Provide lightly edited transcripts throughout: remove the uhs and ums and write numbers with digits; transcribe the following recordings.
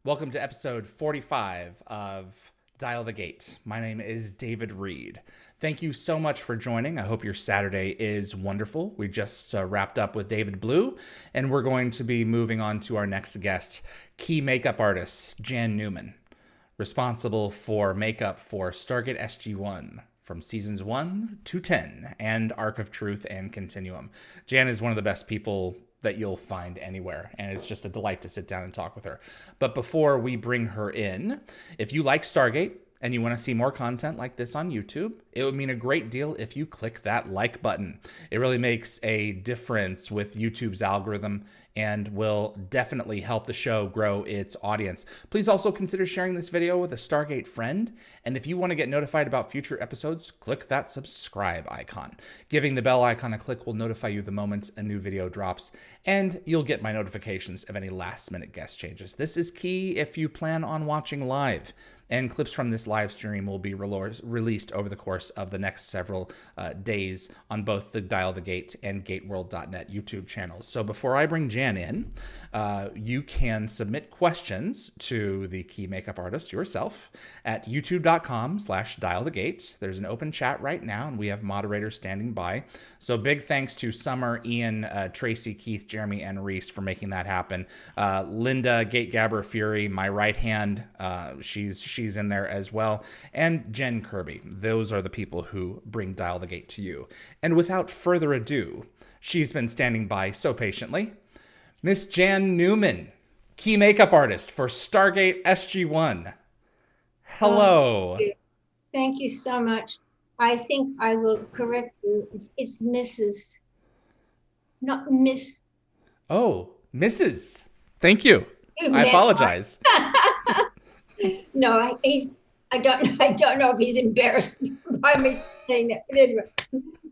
Welcome to episode 45 of Dial the Gate. My name is David Reed. Thank you so much for joining. I hope your Saturday is wonderful. We just wrapped up with David Blue, and we're going to be moving on to our next guest, key makeup artist Jan Newman, responsible for makeup for Stargate SG-1 from seasons 1 to 10 and Arc of Truth and Continuum. Jan is one of the best people that you'll find anywhere, and it's just a delight to sit down and talk with her. But before we bring her in, if you like Stargate and you want to see more content like this on YouTube, it would mean a great deal if you click that like button. It really makes a difference with YouTube's algorithm and will definitely help the show grow its audience. Please also consider sharing this video with a Stargate friend. And if you want to get notified about future episodes, click that subscribe icon. Giving the bell icon a click will notify you the moment a new video drops, and you'll get my notifications of any last-minute guest changes. This is key if you plan on watching live, and clips from this live stream will be released over the course of the next several days on both the Dial the Gate and GateWorld.net YouTube channels. So before I bring Jan in, you can submit questions to the key makeup artist yourself at youtube.com/dialthegate. There's an open chat right now, and we have moderators standing by. So big thanks to Summer, Ian, Tracy, Keith, Jeremy, and Reese for making that happen. Linda, Gate Gabber Fury, my right hand, she's in there as well, and Jen Kirby. Those are the people who bring Dial the Gate to you. And without further ado, she's been standing by so patiently, Miss Jan Newman, key makeup artist for Stargate SG-1. Hello. Thank you so much. I think I will correct you. It's Mrs., not Miss. Oh, Mrs. Thank you. I apologize. No, I don't know if he's embarrassed by me saying that. But anyway,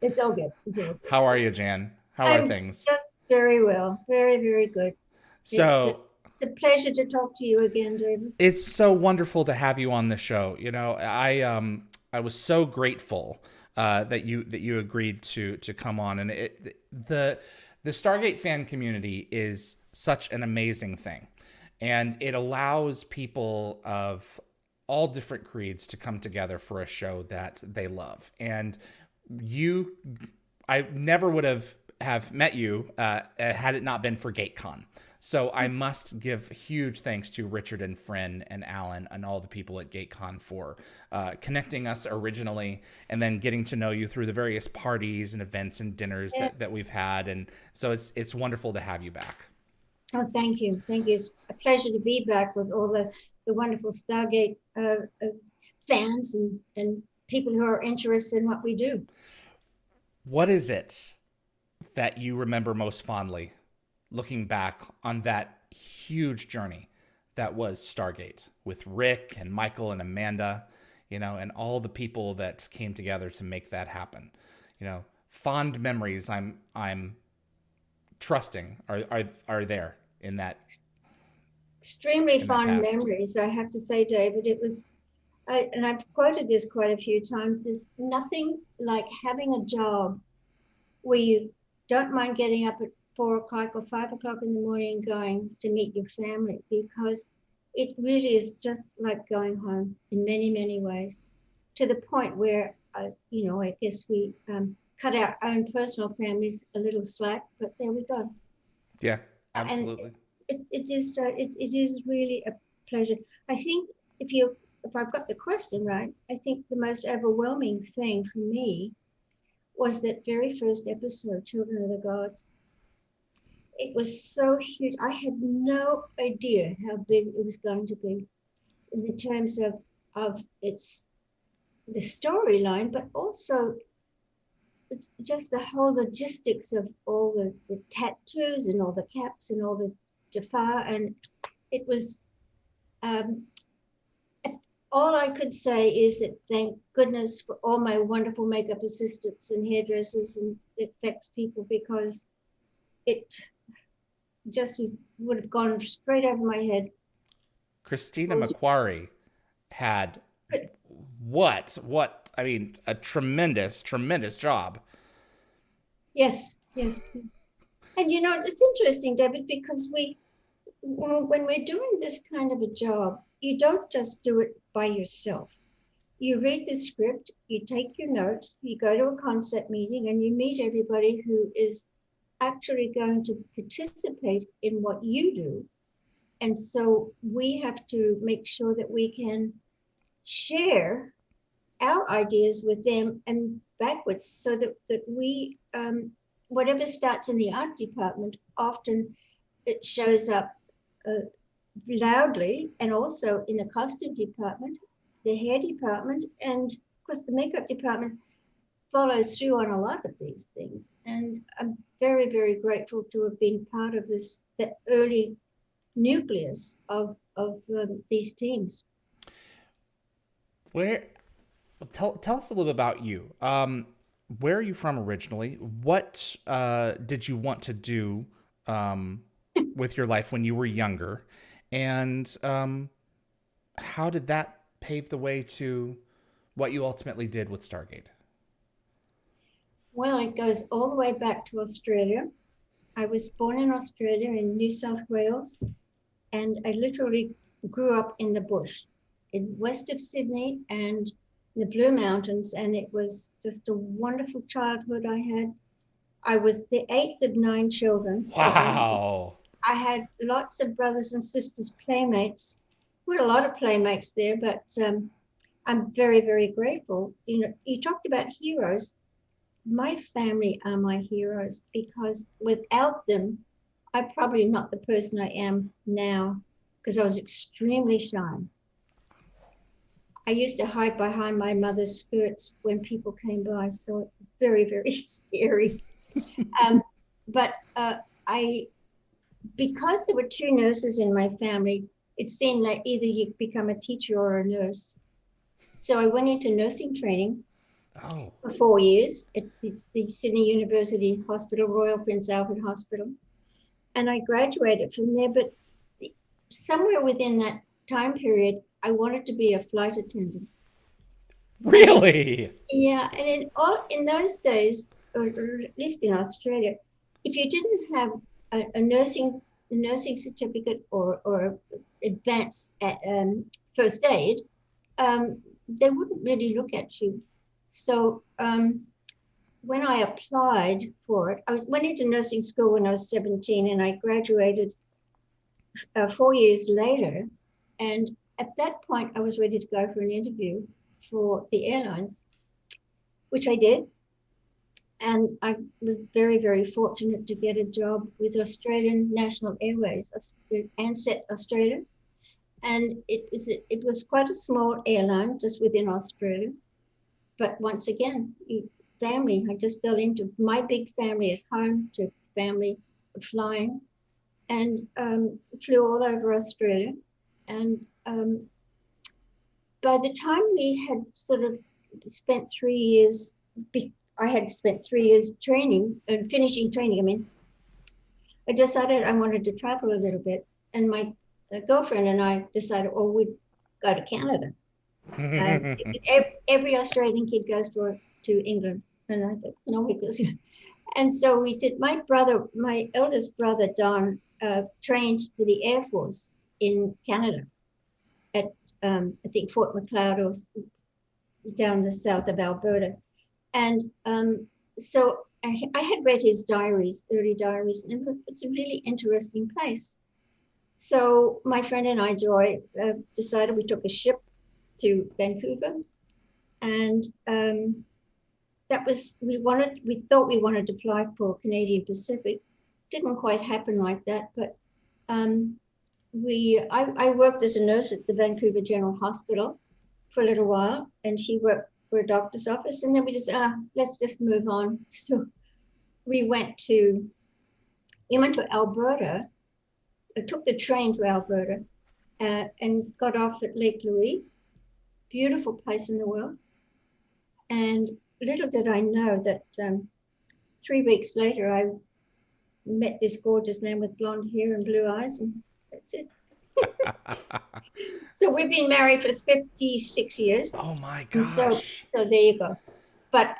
it's all good. It's all good. How are you, Jan? How are things? Just very well. Very, very good. So it's a pleasure to talk to you again, David. It's so wonderful to have you on the show. You know, I was so grateful that you agreed to come on, and the Stargate fan community is such an amazing thing. And it allows people of all different creeds to come together for a show that they love. And I never would have met you had it not been for GateCon. So I must give huge thanks to Richard and Friend and Alan and all the people at GateCon for connecting us originally, and then getting to know you through the various parties and events and dinners that we've had. And so it's wonderful to have you back. Oh, thank you. Thank you. It's a pleasure to be back with all the wonderful Stargate fans and people who are interested in what we do. What is it that you remember most fondly looking back on that huge journey that was Stargate with Rick and Michael and Amanda, you know, and all the people that came together to make that happen? You know, fond memories I'm trusting are there in that. Extremely fond memories, I have to say, David. It was, and I've quoted this quite a few times, there's nothing like having a job where you don't mind getting up at 4 o'clock or 5 o'clock in the morning going to meet your family, because it really is just like going home in many, many ways, to the point where, I guess we cut our own personal families a little slack, but there we go. Yeah, absolutely. And it is really a pleasure. I think if I've got the question right, I think the most overwhelming thing for me was that very first episode, Children of the Gods. It was so huge. I had no idea how big it was going to be in the terms of the storyline, but also just the whole logistics of all the tattoos and all the caps and all the Jafar. And it was, all I could say is that thank goodness for all my wonderful makeup assistants and hairdressers and effects people, because it just would have gone straight over my head. Christina McQuarrie had a tremendous job. Yes. And it's interesting, David, because we when we're doing this kind of a job, you don't just do it by yourself. You read the script, you take your notes, you go to a concept meeting, and you meet everybody who is actually going to participate in what you do. And so we have to make sure that we can share our ideas with them and backwards, so that we, whatever starts in the art department, often it shows up loudly, and also in the costume department, the hair department, and of course the makeup department follows through on a lot of these things. And I'm very, very grateful to have been part of this, the early nucleus of these teams. Tell us a little bit about you. Where are you from originally? What did you want to do with your life when you were younger? And how did that pave the way to what you ultimately did with Stargate? Well, it goes all the way back to Australia. I was born in Australia in New South Wales, and I literally grew up in the bush in west of Sydney and the Blue Mountains, and it was just a wonderful childhood I had. I was the 8th of 9 children. So Wow. I had lots of brothers and sisters, playmates. We had a lot of playmates there, but I'm very, very grateful. You know, you talked about heroes. My family are my heroes, because without them, I'm probably not the person I am now, because I was extremely shy. I used to hide behind my mother's skirts when people came by, so very, very scary. But because there were 2 nurses in my family, it seemed like either you become a teacher or a nurse. So I went into nursing training for 4 years at the Sydney University Hospital, Royal Prince Albert Hospital. And I graduated from there, but somewhere within that time period, I wanted to be a flight attendant. Really? Yeah, and in those days, or at least in Australia, if you didn't have a nursing certificate or advanced first aid, they wouldn't really look at you. So when I applied for it, went into nursing school when I was 17, and I graduated 4 years later. And at that point, I was ready to go for an interview for the airlines, which I did. And I was very, very fortunate to get a job with Australian National Airways, Ansett Australia. And it was quite a small airline just within Australia. But once again, family, I just fell into my big family at home to family flying, and flew all over Australia. And by the time we had sort of spent 3 years, I had spent 3 years training and finishing training. I decided I wanted to travel a little bit, and my girlfriend and I decided, well, we'd go to Canada. Every Australian kid goes to England, and I said, no, because. And so we did. My eldest brother Don, trained for the Air Force in Canada at I think Fort McLeod, or down the south of Alberta. And so I had read his early diaries, and it's a really interesting place. So my friend and I, Joy, decided we took a ship to Vancouver, and we thought we wanted to fly for Canadian Pacific. Didn't quite happen like that, but I worked as a nurse at the Vancouver General Hospital for a little while, and she worked for a doctor's office, and then we just let's just move on. So we went to Alberta. I took the train to Alberta and got off at Lake Louise, beautiful place in the world. And little did I know that 3 weeks later, I met this gorgeous man with blonde hair and blue eyes, and that's it. So we've been married for 56 years. Oh my gosh! So there you go. But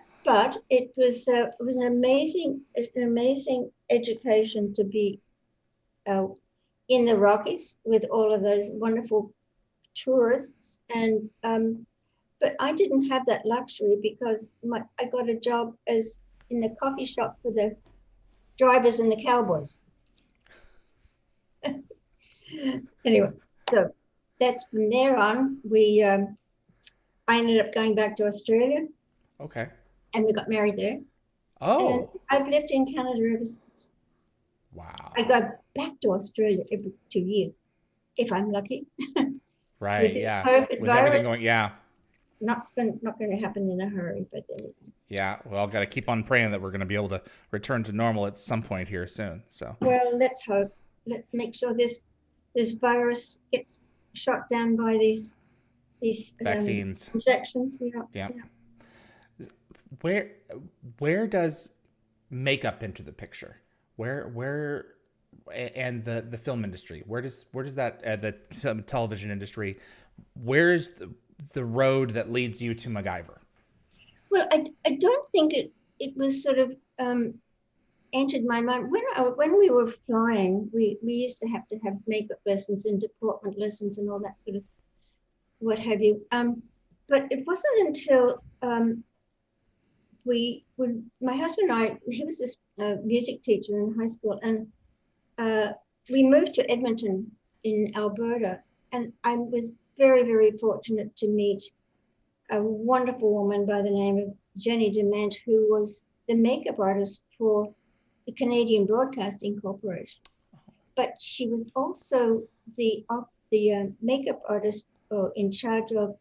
it was an amazing education to be in the Rockies with all of those wonderful tourists. And but I didn't have that luxury because I got a job as in the coffee shop for the drivers and the cowboys. Anyway, so that's from there on. I ended up going back to Australia. Okay. And we got married there. Oh. And I've lived in Canada ever since. Wow. I go back to Australia every 2 years, if I'm lucky. Right. With this Yeah. COVID With virus, everything going, yeah. not going to happen in a hurry, but anyway. Yeah. Well, got to keep on praying that we're going to be able to return to normal at some point here soon. So. Well, let's hope. Let's make sure this virus gets shot down by these Vaccines. injections. Yeah. Where does makeup enter the picture? Where and the film industry? Where does that the film, television industry? Where is the road that leads you to MacGyver? Well, I don't think it was sort of entered my mind when we were flying. We used to have makeup lessons and deportment lessons and all that sort of what have you. But it wasn't until when my husband and I, he was this music teacher in high school, and we moved to Edmonton in Alberta, and I was very, very fortunate to meet a wonderful woman by the name of Jenny Dement, who was the makeup artist for the Canadian Broadcasting Corporation. But she was also the makeup artist in charge of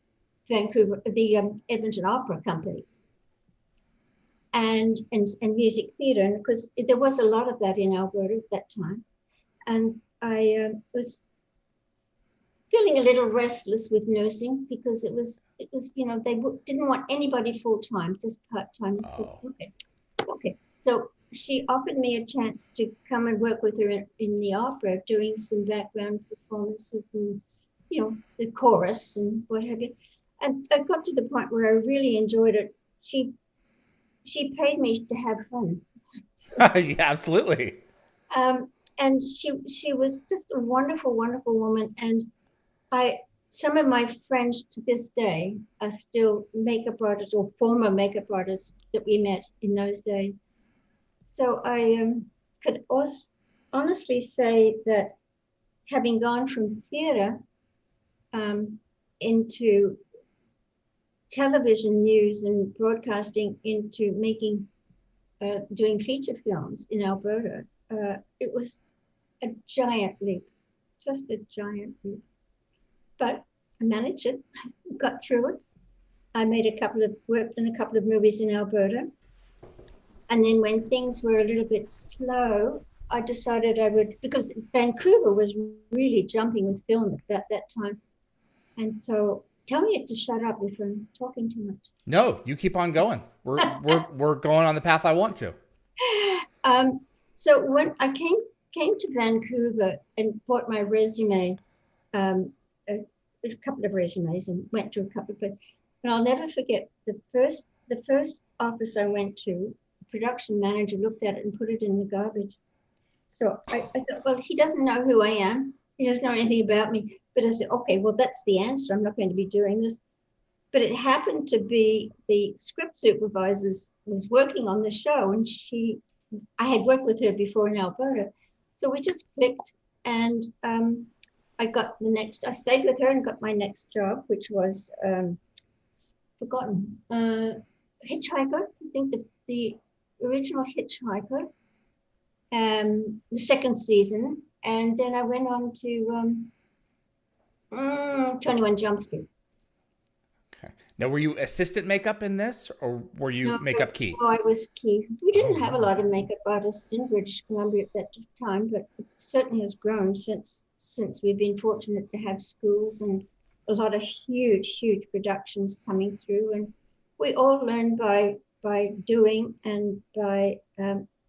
Vancouver, the Edmonton Opera Company, and music theatre, and because there was a lot of that in Alberta at that time. And I was feeling a little restless with nursing because it was they didn't want anybody full time, just part time. Oh. So, okay. So she offered me a chance to come and work with her in the opera, doing some background performances and the chorus and what have you. And I got to the point where I really enjoyed it. She paid me to have fun. Yeah, absolutely. And she was just a wonderful, wonderful woman. And some of my friends to this day are still makeup artists or former makeup artists that we met in those days. So I could honestly say that having gone from theatre into television news and broadcasting into doing feature films in Alberta, it was a giant leap, just a giant leap. But I managed it, got through it. I worked in a couple of movies in Alberta. And then when things were a little bit slow, I decided I would, because Vancouver was really jumping with film at that time. And so tell me to shut up if I'm talking too much. No, you keep on going. We're going on the path I want to. So when I came to Vancouver and bought my resume, a couple of resumes, and went to a couple of places, and I'll never forget the first office I went to. The production manager looked at it and put it in the garbage. So I thought, well, he doesn't know who I am. He doesn't know anything about me. But I said, okay, well, that's the answer. I'm not going to be doing this. But it happened to be the script supervisor was working on the show, and I had worked with her before in Alberta. So we just clicked, and I stayed with her and got my next job, which was forgotten. Hitchhiker, I think the original Hitchhiker, the second season. And then I went on to 21 Jump Street. Okay. Now, were you assistant makeup in this, or were you makeup key? Oh, I was key. We didn't have a lot of makeup artists in British Columbia at that time, but it certainly has grown since we've been fortunate to have schools and a lot of huge, huge productions coming through. And we all learn by doing and by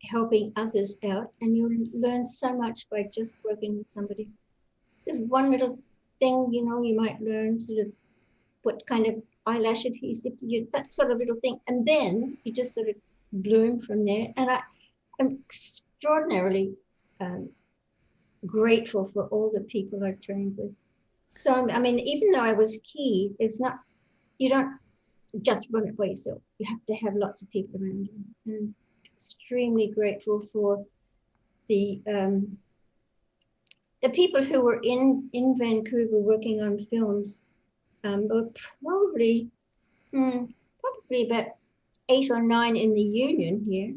helping others out. And you learn so much by just working with somebody. There's one little thing, you might learn sort of what kind of eyelash adhesive to use, that sort of little thing. And then you just sort of bloom from there. And I'm extraordinarily grateful for all the people I trained with. So, I mean, even though I was key, it's not, you don't just run it by yourself. You have to have lots of people around you. And extremely grateful for the people who were in Vancouver working on films. Were probably about 8 or 9 in the union here.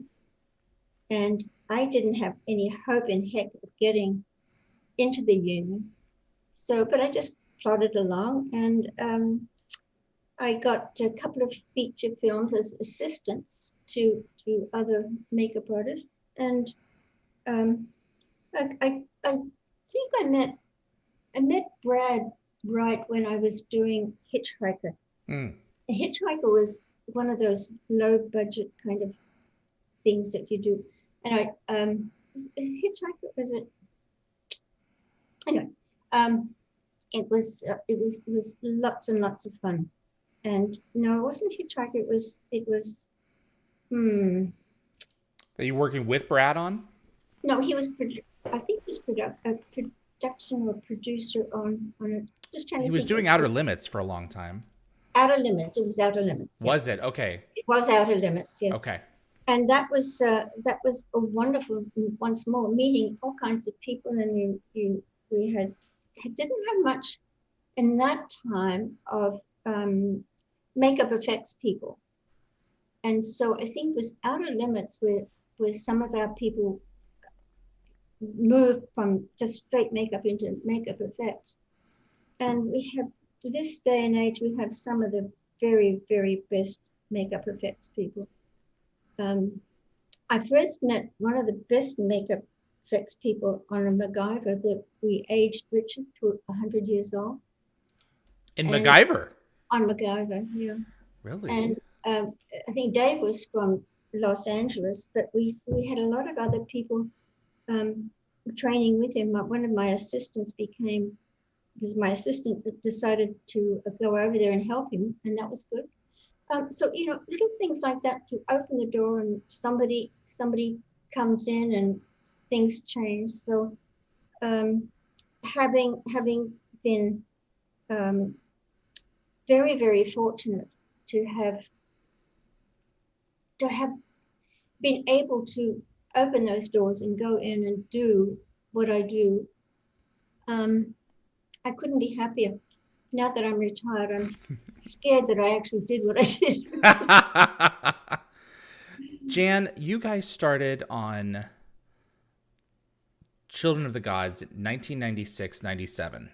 And I didn't have any hope in heck of getting into the union. So, but I just plodded along, and I got a couple of feature films as assistants to other makeup artists. And I think I met Brad right when I was doing Hitchhiker. Hitchhiker was one of those low budget kind of things that you do. And Hitchhiker, was it? Anyway, it was lots and lots of fun. And no, it wasn't Hitchhiker. It was. Are you working with Brad on? No, he was. I think he was a production or producer on it. Just trying. He was doing Outer Limits for a long time. Outer Limits. It was Outer Limits. Yeah. Was it? Okay. It was Outer Limits. Yeah. Okay. And that was a wonderful, once more, meeting all kinds of people, and we didn't have much in that time of makeup effects people, and so I think it was Outer Limits where some of our people moved from just straight makeup into makeup effects, and we have, to this day and age, we have some of the very, very best makeup effects people. I first met one of the best makeup effects people on a MacGyver that we aged Richard to 100 years old. In MacGyver? On MacGyver, yeah. Really? And I think Dave was from Los Angeles, but we had a lot of other people training with him. One of my assistants decided to go over there and help him, and that was good. So, little things like that to open the door, and somebody comes in and things change. So having been very, very fortunate to have been able to open those doors and go in and do what I do, I couldn't be happier. Now that I'm retired, I'm scared that I actually did what I did. Jan, you guys started on Children of the Gods in 1996, 97.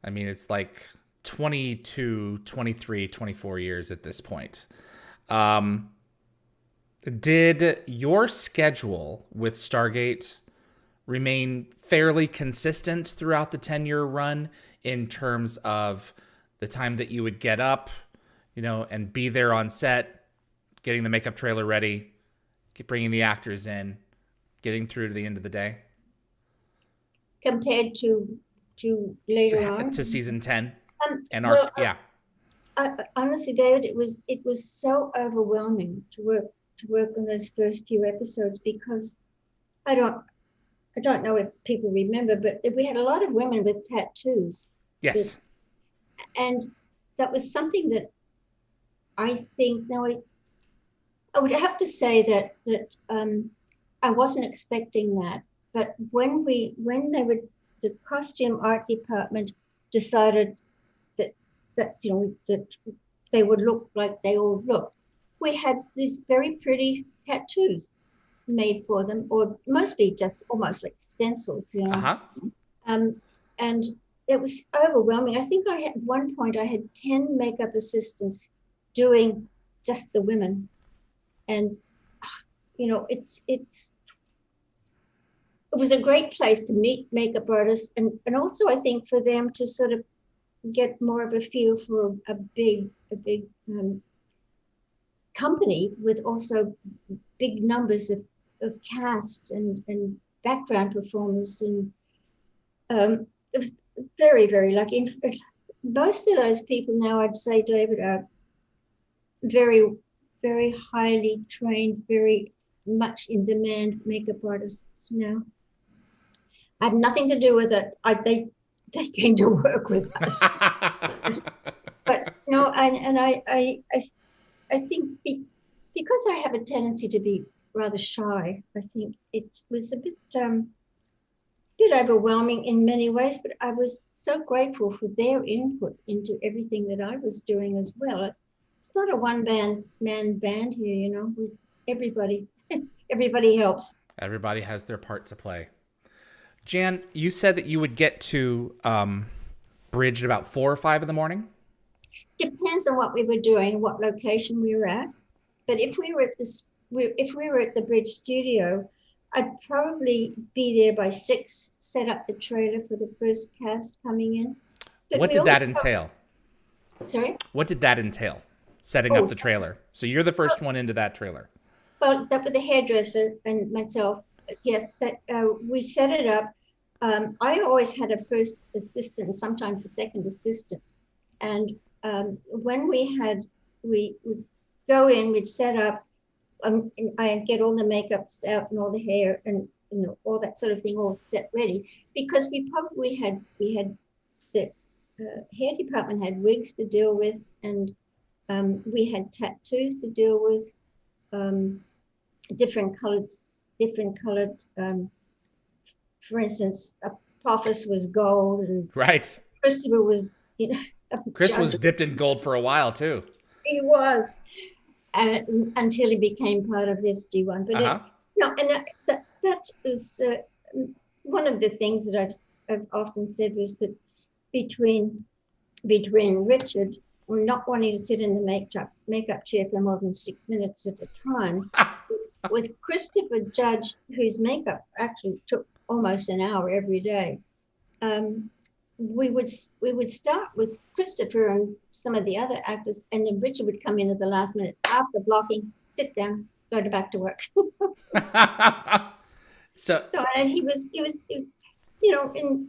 I mean, it's like 22, 23, 24 years at this point. Did your schedule with Stargate remain fairly consistent throughout the 10-year run in terms of the time that you would get up, and be there on set, getting the makeup trailer ready, bringing the actors in, getting through to the end of the day? Compared to later on? To season 10? Honestly, David, it was so overwhelming to work on those first few episodes, because I don't know if people remember, but we had a lot of women with tattoos. Yes. And that was something that I think, I would have to say that I wasn't expecting that. But when the costume art department decided that they would look like they all looked, we had these very pretty tattoos made for them, or mostly just almost like stencils, and it was overwhelming. I think at one point I had 10 makeup assistants doing just the women, and it was a great place to meet makeup artists, and also I think for them to sort of get more of a feel for a big company with also big numbers of cast and background performers, and very, very lucky. Most of those people now, I'd say, David, are very, very highly trained, very much in demand makeup artists now. I had nothing to do with it. They came to work with us. But no, I think because I have a tendency to be rather shy, I think it was a bit overwhelming in many ways, but I was so grateful for their input into everything that I was doing as well. It's not a one-man band here, you know. It's everybody. Everybody helps. Everybody has their part to play. Jan, you said that you would get to bridge at about 4 or 5 in the morning? Depends on what we were doing, what location we were at. But if we were at the bridge studio, I'd probably be there by 6, set up the trailer for the first cast coming in. But what did that entail? Sorry? What did that entail, setting up the trailer? So you're the first one into that trailer. Well, that with the hairdresser and myself, yes, that we set it up. I always had a first assistant, sometimes a second assistant. And when we would go in, we'd set up, I'd get all the makeups out and all the hair and all that sort of thing all set ready, because we had the hair department had wigs to deal with, and we had tattoos to deal with, different colored. For instance, Apophis was gold, and right. Christopher was, Chris was dipped in gold for a while too. He was, until he became part of SG-1. But that was one of the things that I've often said was that between Richard not wanting to sit in the makeup chair for more than 6 minutes at a time, with Christopher Judge, whose makeup actually took almost an hour every day, we would start with Christopher and some of the other actors, and then Richard would come in at the last minute after blocking, sit down, go back to work. So and he was, and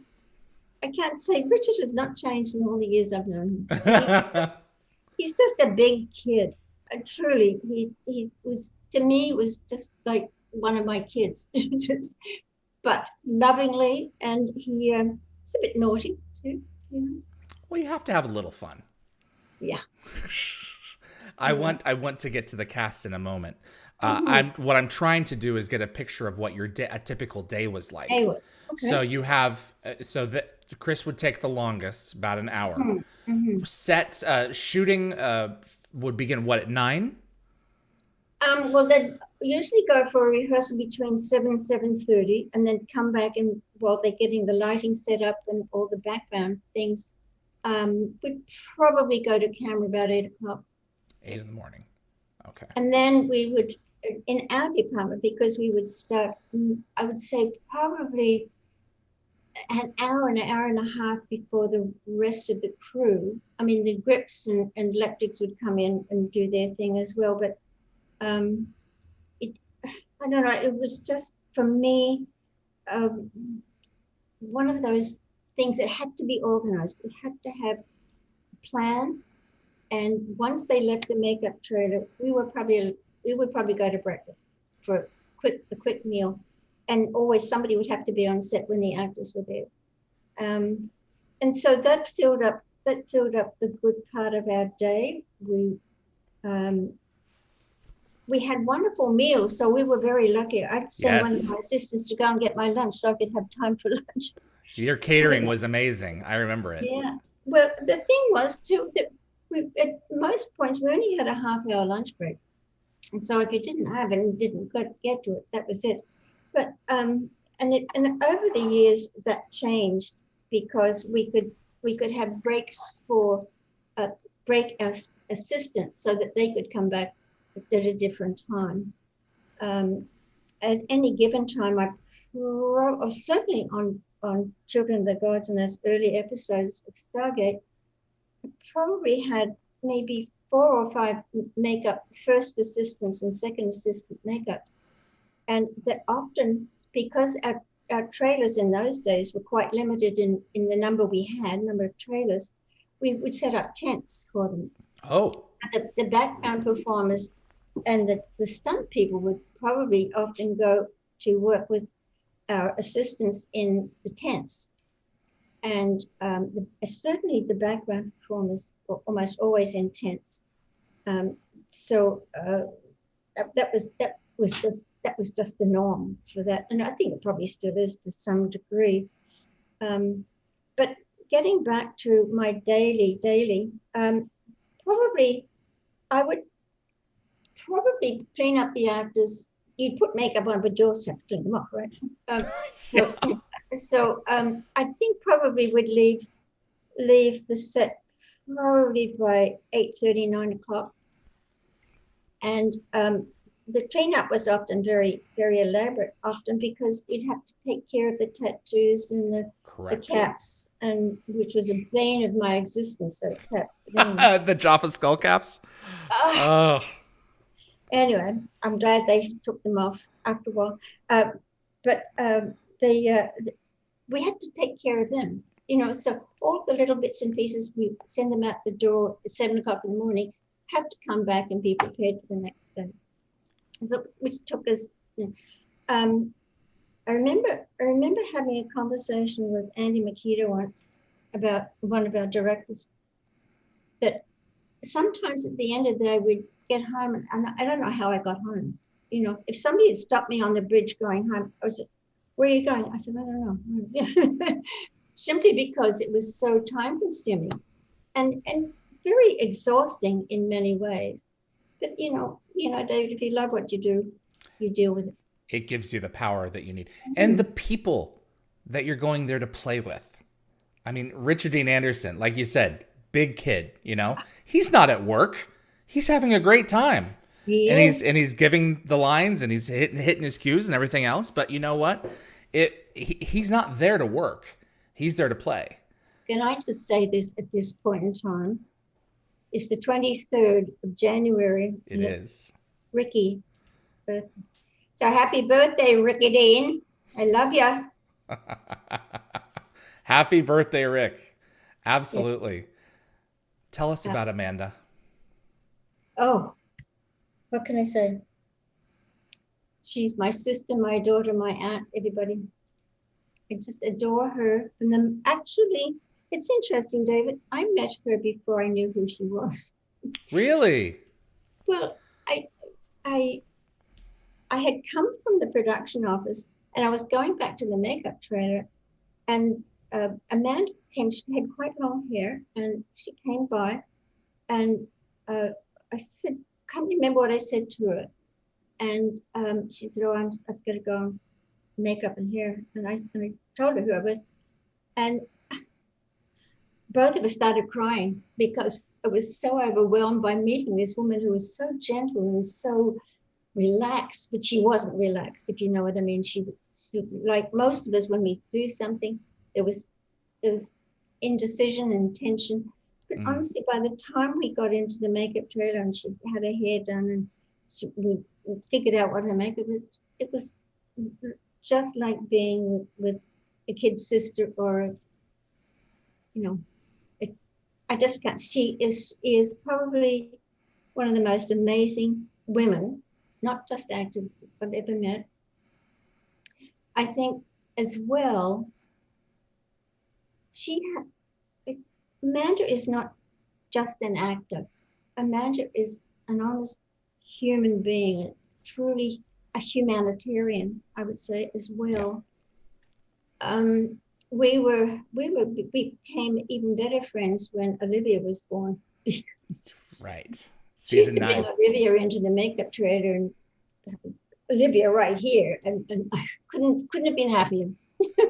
I can't say Richard has not changed in all the years I've known him. He's just a big kid. Truly, he was, to me, was just like one of my kids, but lovingly, and he was a bit naughty too. Well, you have to have a little fun. Yeah. I want to get to the cast in a moment. What I'm trying to do is get a picture of what your a typical day was like. Okay. So you have that Chris would take the longest, about an hour. Mm-hmm. Set shooting would begin at 9? Well, they'd usually go for a rehearsal between 7:30, and then come back, and while they're getting the lighting set up and all the background things, we'd probably go to camera about 8 o'clock. 8 in the morning. Okay. And then we would, in our department, because we would start, I would say probably an hour and a half before the rest of the crew. I mean, the grips and electrics would come in and do their thing as well. But I don't know, it was just, for me, one of those things that had to be organized. We had to have a plan. And once they left the makeup trailer, we would probably go to breakfast for a quick meal. And always somebody would have to be on set when the actors were there. And so that filled up the good part of our day. We had wonderful meals, so we were very lucky. I'd send one of my assistants to go and get my lunch so I could have time for lunch. Your catering was amazing. I remember it. Yeah. Well, the thing was too that at most points we only had a half-hour lunch break, and so if you didn't have it and didn't get to it, that was it. But and over the years that changed, because we could have breaks for break our assistants so that they could come back at a different time. At any given time, or certainly on Children of the Gods and those early episodes of Stargate, I probably had maybe 4 or 5 makeup first assistants and second assistant makeups. And that often, because our trailers in those days were quite limited in the number of trailers, we would set up tents for them. Oh. The background performers and the stunt people would probably often go to work with our assistants in the tents. And certainly the background performers were almost always in tents. So that was just the norm for that, and I think it probably still is to some degree. But getting back to my daily, probably I would probably clean up the actors. You'd put makeup on, but you also have to clean them off, right? So I think probably would leave the set probably by 8:30, 9 o'clock. And the cleanup was often very, very elaborate, often because we'd have to take care of the tattoos and the caps, and which was a bane of my existence, those caps. Anyway. The Jaffa skull caps? Oh. Anyway, I'm glad they took them off after a while. But we had to take care of them, so all the little bits and pieces, we send them out the door at 7 o'clock in the morning, have to come back and be prepared for the next day. So, which took us, I remember having a conversation with Andy Makita once about one of our directors, that sometimes at the end of the day we'd get home, and I don't know how I got home. If somebody had stopped me on the bridge going home, I was, where are you going? I said, I don't know. Simply because it was so time consuming and very exhausting in many ways. But, David, if you love what you do, you deal with it. It gives you the power that you need. Mm-hmm. And the people that you're going there to play with. I mean, Richard Dean Anderson, like you said, big kid, he's not at work. He's having a great time. And he's giving the lines, and he's hitting his cues and everything else. But you know what? He's not there to work. He's there to play. Can I just say this at this point in time? It's the 23rd of January. It is. Ricky. So happy birthday, Ricky Dean. I love you. Happy birthday, Rick. Absolutely. Yeah. Tell us about Amanda. Oh, what can I say? She's my sister, my daughter, my aunt, everybody. I just adore her. And then actually, it's interesting, David. I met her before I knew who she was. Really? Well, I had come from the production office, and I was going back to the makeup trailer, and Amanda came. She had quite long hair, and she came by, and I said, can't remember what I said to her, and she said, "Oh, I've got to go and makeup and hair," and I told her who I was, and both of us started crying because I was so overwhelmed by meeting this woman who was so gentle and so relaxed, but she wasn't relaxed, if you know what I mean. She like most of us, when we do something, there was indecision and tension. But honestly, by the time we got into the makeup trailer and she had her hair done and we figured out what her makeup was, it was just like being with a kid's sister or, I just can't. She is probably one of the most amazing women, not just actors, I've ever met. I think as well, Amanda is not just an actor. Amanda is an honest human being, truly a humanitarian, I would say, as well. Yeah. We became even better friends when Olivia was born. Right. Season 9. Bring Olivia into the makeup trailer, and Olivia right here, and I couldn't have been happier.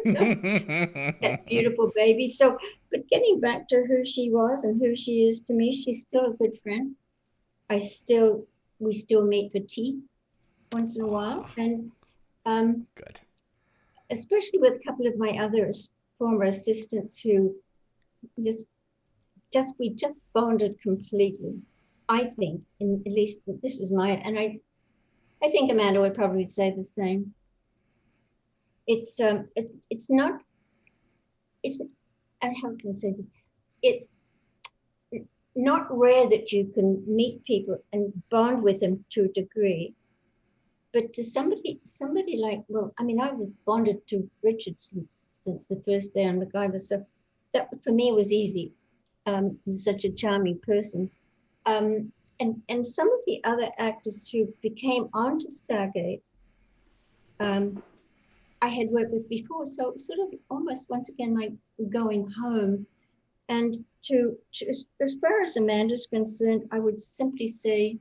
That beautiful baby. So, but getting back to who she was and who she is to me, she's still a good friend. We still meet for tea once in a while, and good. Especially with a couple of my other former assistants who we just bonded completely. I think, and at least this is I think Amanda would probably say the same. It's not, and how can I say this? It's not rare that you can meet people and bond with them to a degree but to somebody like, well, I mean, I was bonded to Richard since the first day on MacGyver, so that for me was easy. He's such a charming person. And some of the other actors who became onto Stargate, I had worked with before, so sort of almost once again like going home. And to as far as Amanda's concerned, I would simply say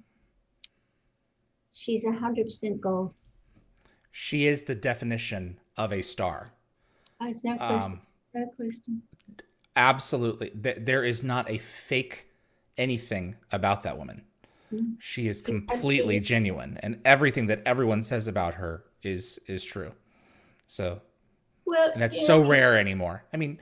she's 100% gold. She is the definition of a star. It's no question. No question. Absolutely. There is not a fake anything about that woman. She is completely genuine, and everything that everyone says about her is true. So, well, and that's so rare anymore. I mean,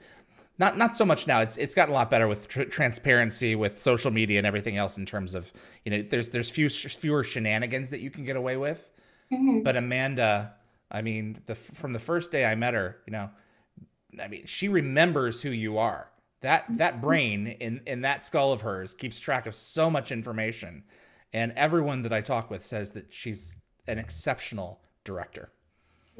not so much now. It's gotten a lot better with transparency, with social media and everything else. In terms of, there's fewer shenanigans that you can get away with. Mm-hmm. But Amanda, I mean, from the first day I met her, I mean, she remembers who you are. That brain in that skull of hers keeps track of so much information, and everyone that I talk with says that she's an exceptional director.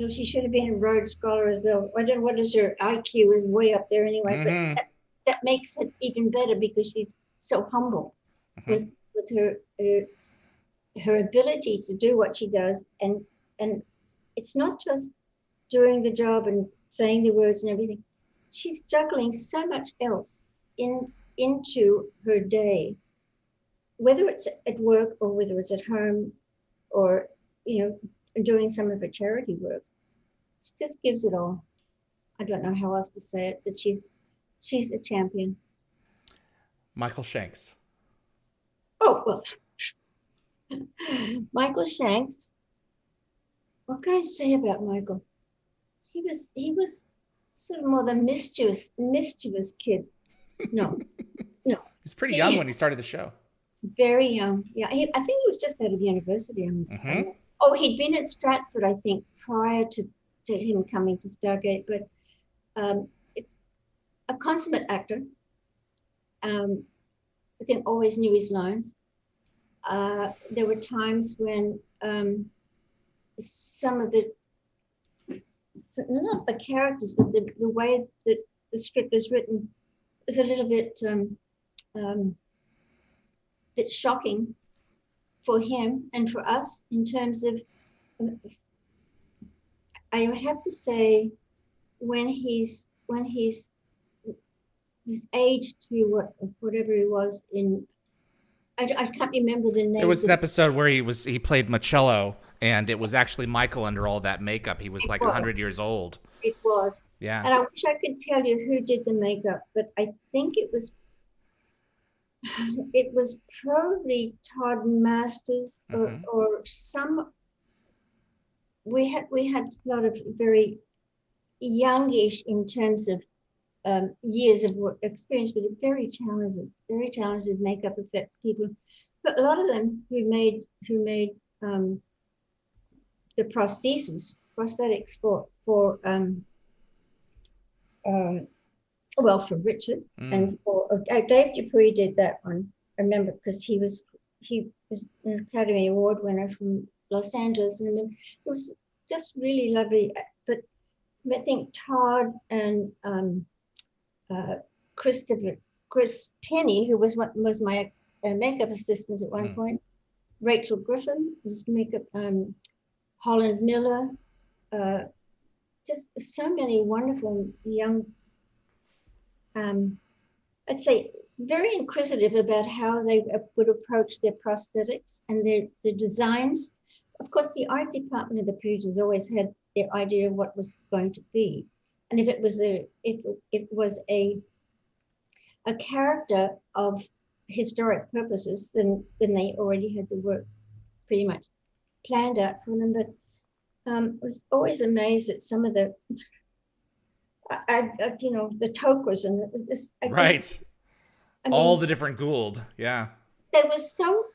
She should have been a Rhodes Scholar as well. I don't know what is her IQ is way up there anyway, Mm-hmm. but that makes it even better because she's so humble with her ability to do what she does, and it's not just doing the job and saying the words and everything. She's juggling so much else into her day, whether it's at work or whether it's at home or doing some of her charity work. She just gives it all. I don't know how else to say it, but she's a champion. Michael Shanks. Oh, well, Michael Shanks. What can I say about Michael? He was sort of more the mischievous kid. No. He's pretty young when he started the show. Very young. Yeah, I think he was just out of university. Oh, he'd been at Stratford, I think, prior to him coming to Stargate, but a consummate actor. I think always knew his lines. There were times when some of not the characters, but the way that the script is written is a little bit shocking for him and for us in terms of, I would have to say, when he's aged to whatever he was in, I can't remember the name. There was an episode where he played Machello, and it was actually Michael under all that makeup. He was like 100 years old. It was. Yeah. And I wish I could tell you who did the makeup, but I think it was probably Todd Masters or some. We had a lot of very youngish in terms of years of work experience, but very talented makeup effects people. But a lot of them who made the prosthetics for Richard and for Dave Dupuy did that one. I remember because he was an Academy Award winner from Los Angeles, and it was just really lovely. But I think Todd and Chris Penny, who was my makeup assistant at one point, Rachel Griffin was makeup, Holland Miller, just so many wonderful young, I'd say very inquisitive about how they would approach their prosthetics and their designs. Of course, the art department of the producers always had their idea of what was going to be, and if it was a character of historic purposes, then they already had the work pretty much planned out for them. But I was always amazed at some of the, the tokers and this. Right. All the different Gould. Yeah. They were so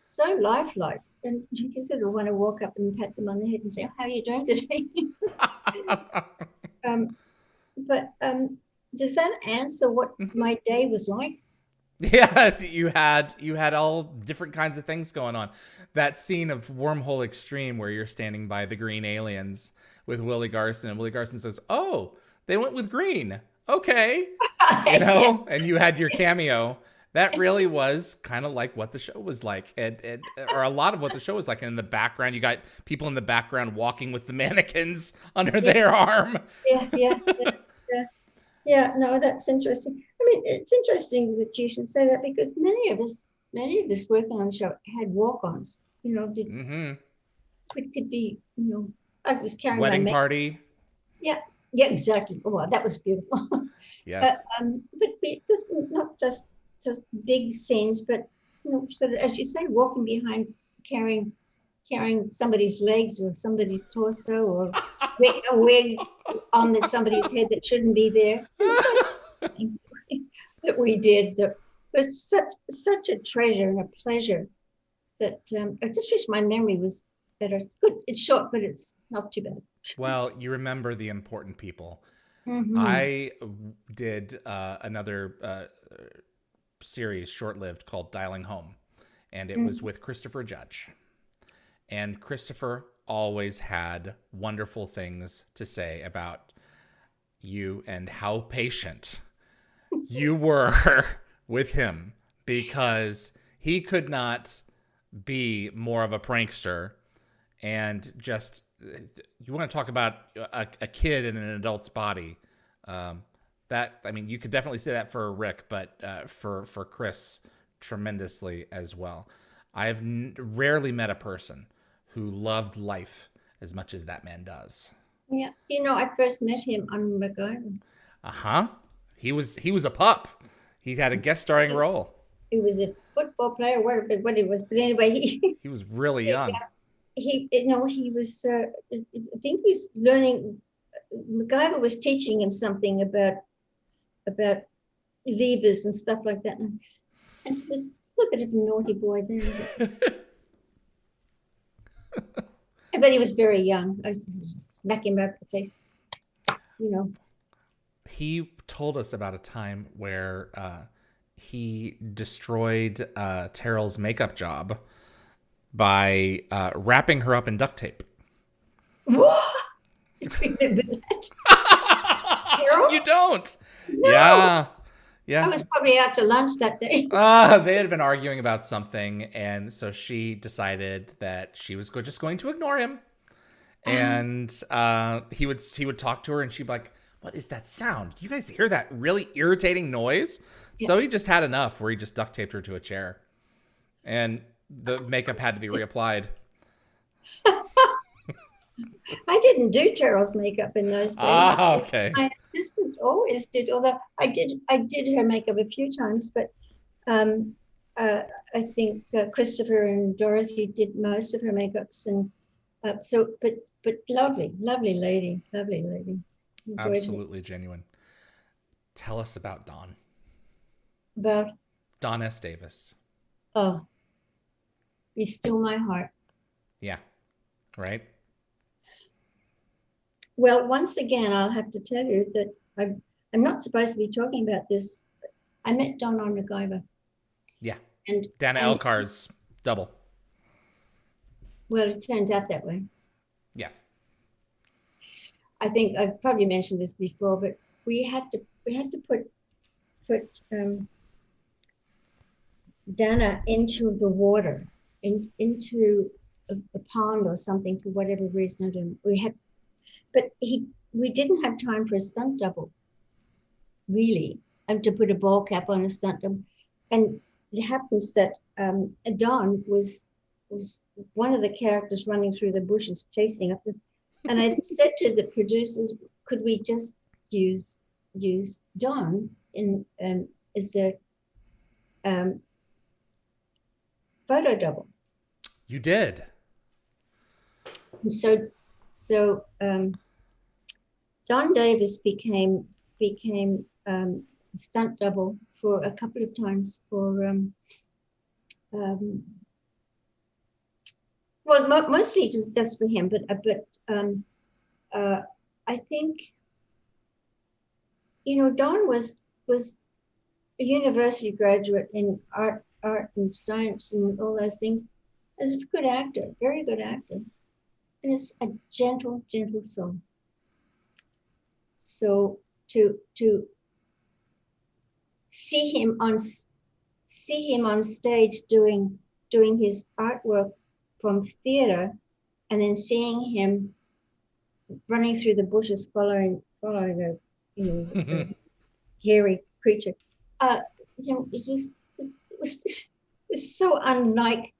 lifelike. And you can sort of want to walk up and pat them on the head and say, "How are you doing today?" But does that answer what my day was like? Yeah, you had all different kinds of things going on. That scene of Wormhole Extreme where you're standing by the green aliens with Willie Garson, and Willie Garson says, "Oh, they went with green. Okay." And you had your cameo. That really was kind of like what the show was like, or a lot of what the show was like. And in the background, you got people in the background walking with the mannequins under their arm. Yeah, no, that's interesting. I mean, it's interesting that you should say that because many of us working on the show had walk-ons. Could be, I was carrying wedding party. Yeah, exactly. Well, that was beautiful. Yes. But just not just big scenes, but sort of, as you say, walking behind, carrying somebody's legs or somebody's torso, or a wig on somebody's head that shouldn't be there. That we did. But such a treasure and a pleasure that I just wish my memory was better. Good. It's short, but it's not too bad. Well, you remember the important people. Mm-hmm. I did another series, short-lived, called Dialing Home, and it was with Christopher Judge. And Christopher always had wonderful things to say about you and how patient you were with him, because he could not be more of a prankster. And just, you want to talk about a kid in an adult's body. You could definitely say that for Rick, but for Chris, tremendously as well. I've rarely met a person who loved life as much as that man does. Yeah, I first met him on MacGyver. He was a pup. He had a guest starring role. He was a football player, what he was. But anyway, he was really young. He was. I think he's learning. MacGyver was teaching him something about levers and stuff like that, and he was a bit of a naughty boy then. But he was very young. I just smack him out the face. He told us about a time where he destroyed Terrell's makeup job by wrapping her up in duct tape. What? Remember that? Terrell? You don't? No. Yeah. I was probably out to lunch that day. They had been arguing about something, and so she decided that she was just going to ignore him. And he would talk to her, and she'd be like, "What is that sound? Do you guys hear that really irritating noise?" Yeah. So he just had enough, where he just duct taped her to a chair, and the makeup had to be reapplied. I didn't do Terrell's makeup in those days. Okay. My assistant always did, although I did her makeup a few times, but I think Christopher and Dorothy did most of her makeups, and but lovely lady. Enjoyed absolutely her. Genuine. Tell us about Dawn. About Dawn S. Davis. Oh, be still my heart. Yeah. Right. Well, once again, I'll have to tell you that I'm not supposed to be talking about this. I met Dawn on MacGyver. Yeah. And Dana Elkar's double. Well, it turns out that way. Yes. I think I've probably mentioned this before, but we had to put Dana into the water, into a pond or something for whatever reason. I don't. We didn't have time for a stunt double, really, and to put a ball cap on a stunt double. And it happens that Dawn was one of the characters running through the bushes chasing up the. And I said to the producers, could we just use Dawn in as a photo double? You did. And so Don Davis became stunt double for a couple of times for mostly just for him, but I think Don was a university graduate in art and science and all those things, is a good actor, very good actor. And it's a gentle, gentle soul. So to see him on stage doing his artwork from theater, and then seeing him running through the bushes following a a hairy creature, it was so unlike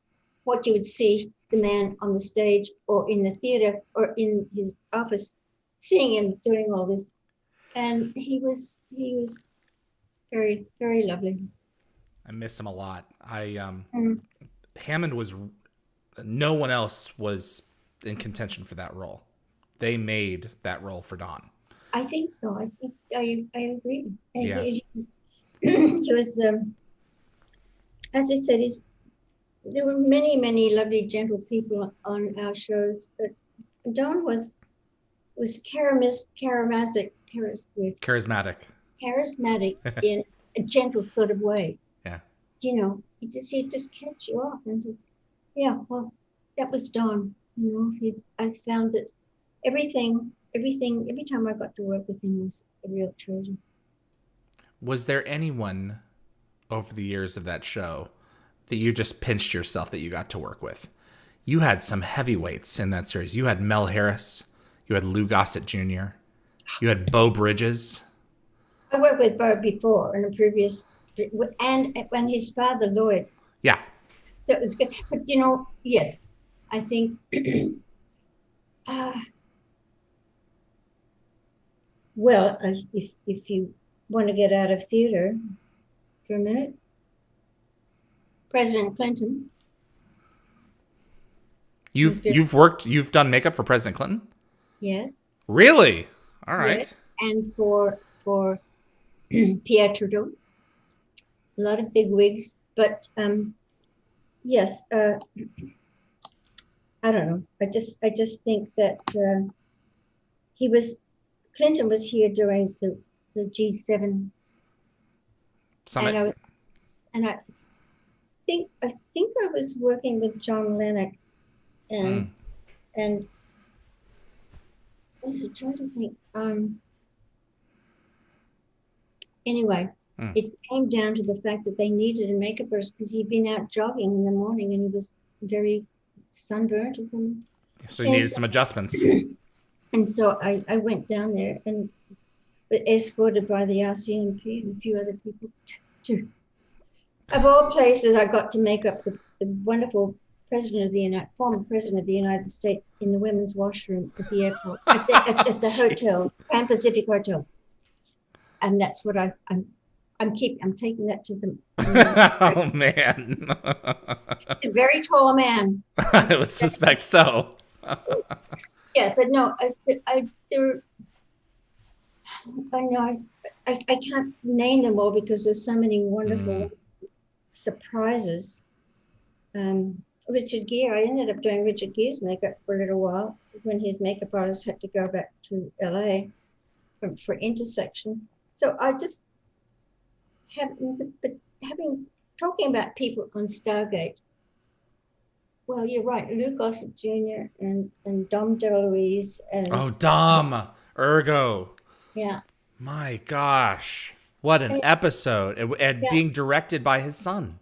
what you would see the man on the stage or in the theater or in his office, seeing him doing all this. And he was very, very lovely. I miss him a lot. Hammond was, no one else was in contention for that role. They made that role for Don. I think so. I agree. Yeah. He was as I said, there were many, many lovely, gentle people on our shows, but Don was charismatic in a gentle sort of way. Yeah. He just catch you off and said, yeah, well, that was Don. I found that every time I got to work with him was a real treasure. Was there anyone over the years of that show that you just pinched yourself that you got to work with? You had some heavyweights in that series. You had Mel Harris. You had Lou Gossett Jr. You had Beau Bridges. I worked with Beau before in a previous, and when his father, Lloyd. Yeah. So it was good. But, yes, I think, well, if you want to get out of theater for a minute, President Clinton. You've done makeup for President Clinton? Yes. Really? All right. Yes. And for Pierre Trudeau, a lot of big wigs, but yes, I don't know. I just think that Clinton was here during the G7 summit, and I think I was working with John Lennox, and I was trying to think. Anyway, it came down to the fact that they needed a makeup artist because he'd been out jogging in the morning and he was very sunburnt or something. So you needed some adjustments. And so I went down there and escorted by the RCMP and a few other people too. Of all places, I got to make up the wonderful former president of the United States in the women's washroom at the airport, at the hotel, Pan Pacific Hotel. And that's what I'm taking that to them. Oh man. A very tall man. I would suspect so. Yes, but no, I can't name them all because there's so many wonderful surprises. Richard Gere, I ended up doing Richard Gere's makeup for a little while when his makeup artist had to go back to LA for Intersection. So I just talking about people on Stargate. Well, you're right, Lou Gossett Jr. and Dom DeLuise and Dom Ergo. Yeah. My gosh, what an episode! And being directed by his son.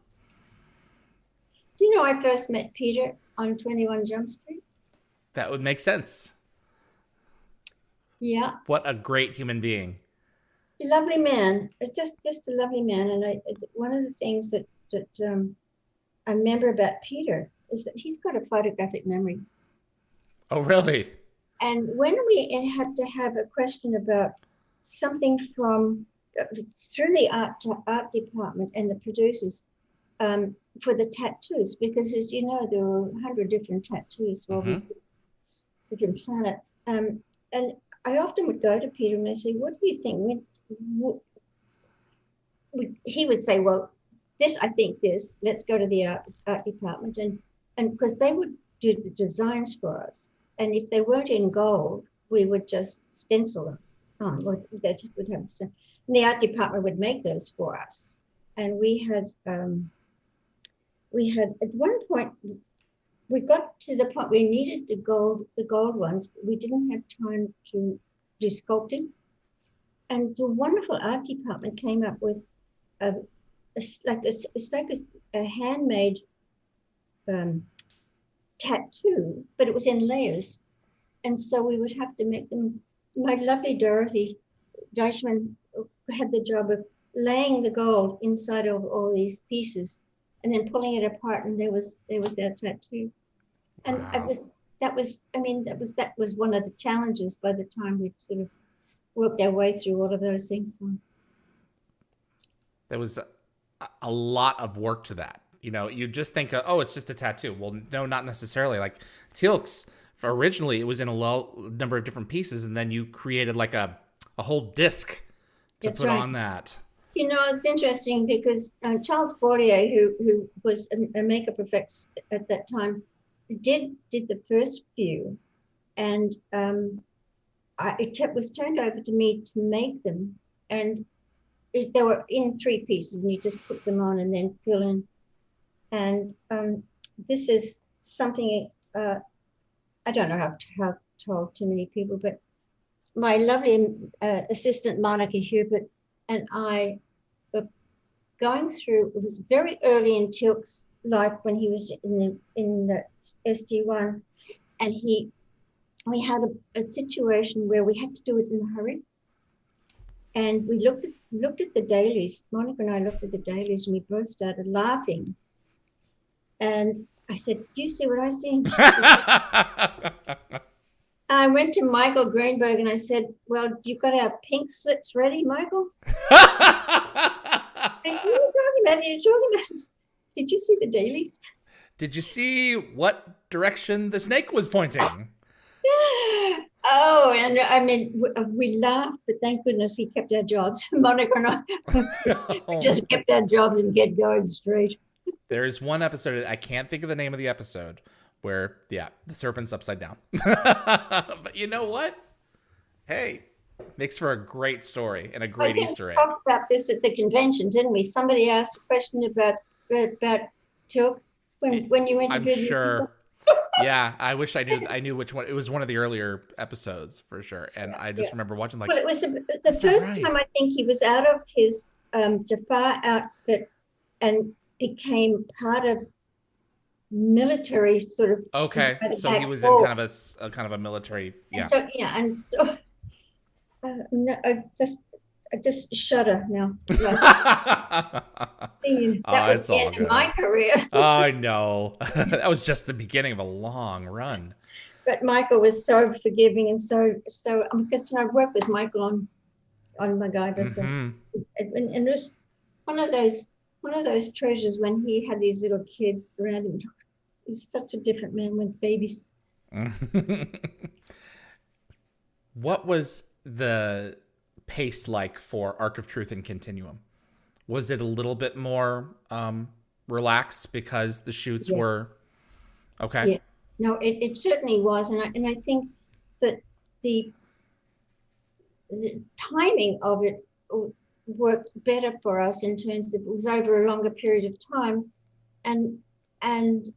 Do you know I first met Peter on 21 Jump Street? That would make sense. Yeah. What a great human being. A lovely man, just a lovely man. And one of the things that I remember about Peter is that he's got a photographic memory. Oh, really? And when we had to have a question about something from through the art department and the producers for the tattoos, because as you know, there were 100 different tattoos for all these different planets. And I often would go to Peter and I say, "What do you think?" He would say, "Well, I think this. Let's go to the art department," and because they would do the designs for us, and if they weren't in gold, we would just stencil them on, or they would have. And the art department would make those for us. and we had at one point we got to the point we needed the gold ones. We didn't have time to do sculpting, and the wonderful art department came up with it's like a handmade tattoo, but it was in layers, and so we would have to make them. My lovely Dorothy Deichmann had the job of laying the gold inside of all these pieces and then pulling it apart, and there was that tattoo. And Wow. that was one of the challenges by the time we sort of worked our way through all of those things. So. There was a lot of work to that. You know, you just think, oh, it's just a tattoo. Well, no, not necessarily. Like Teal'c's, originally it was in a number of different pieces, and then you created like a whole disc to That's put right. on that. You know, it's interesting because Charles Bordier, who was a makeup effects at that time, did the first few, and it was turned over to me to make them, and they were in 3 pieces, and you just put them on and then fill in. And this is something I don't know how to told too many people, but my lovely assistant Monica Hubert and I were going through. It was very early in Teal'c's life when he was in the SG-1, and we had a situation where we had to do it in a hurry, and we looked at the dailies. Monica and I looked at the dailies, and we both started laughing. And I said, "Do you see what I see?" I went to Michael Greenberg and I said, "Well, you got our pink slips ready, Michael?" I said, "What are you talking about? You're talking about? Did you see the dailies?" Did you see what direction the snake was pointing? Oh, and I mean, we laughed, but thank goodness we kept our jobs. Monica and I just kept our jobs and get going straight. There is one episode, I can't think of the name of the episode, where, the serpent's upside down. But you know what? Hey, makes for a great story and a great Easter egg. We talked about this at the convention, didn't we? Somebody asked a question about Teal'c when you interviewed I'm sure. Yeah, I wish I knew which one. It was one of the earlier episodes for sure, and I just remember watching like. Well, it was the first time I think he was out of his Jafar outfit and became part of military sort of. Okay, so he was in kind of a military. Yeah. And so no, I just shudder now. That was the end of my career. I know. That was just the beginning of a long run. But Michael was so forgiving and so because I worked with Michael on MacGyver, so and it was one of those treasures when he had these little kids around him. He was such a different man with babies. What was the pace like for Arc of Truth and Continuum? Was it a little bit more relaxed because the shoots were okay? Yeah, no, it certainly was, and I think that the timing of it worked better for us in terms of it was over a longer period of time, and it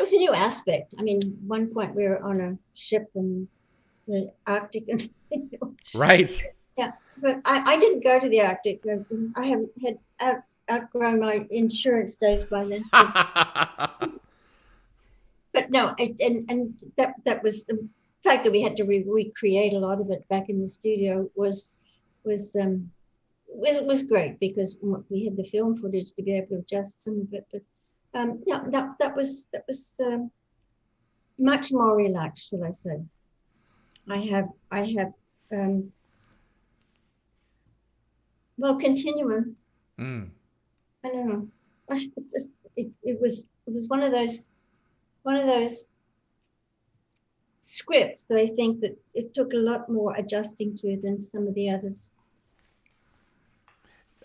was a new aspect. I mean, one point we were on a ship in the Arctic, and right. Yeah, but I didn't go to the Arctic. I had outgrown my insurance days by then. But no, and that was the fact that we had to recreate a lot of it back in the studio was great because we had the film footage to be able to adjust some of it. But that was much more relaxed, shall I say? I have Continuum. I don't know. It was one of those scripts that I think that it took a lot more adjusting to than some of the others.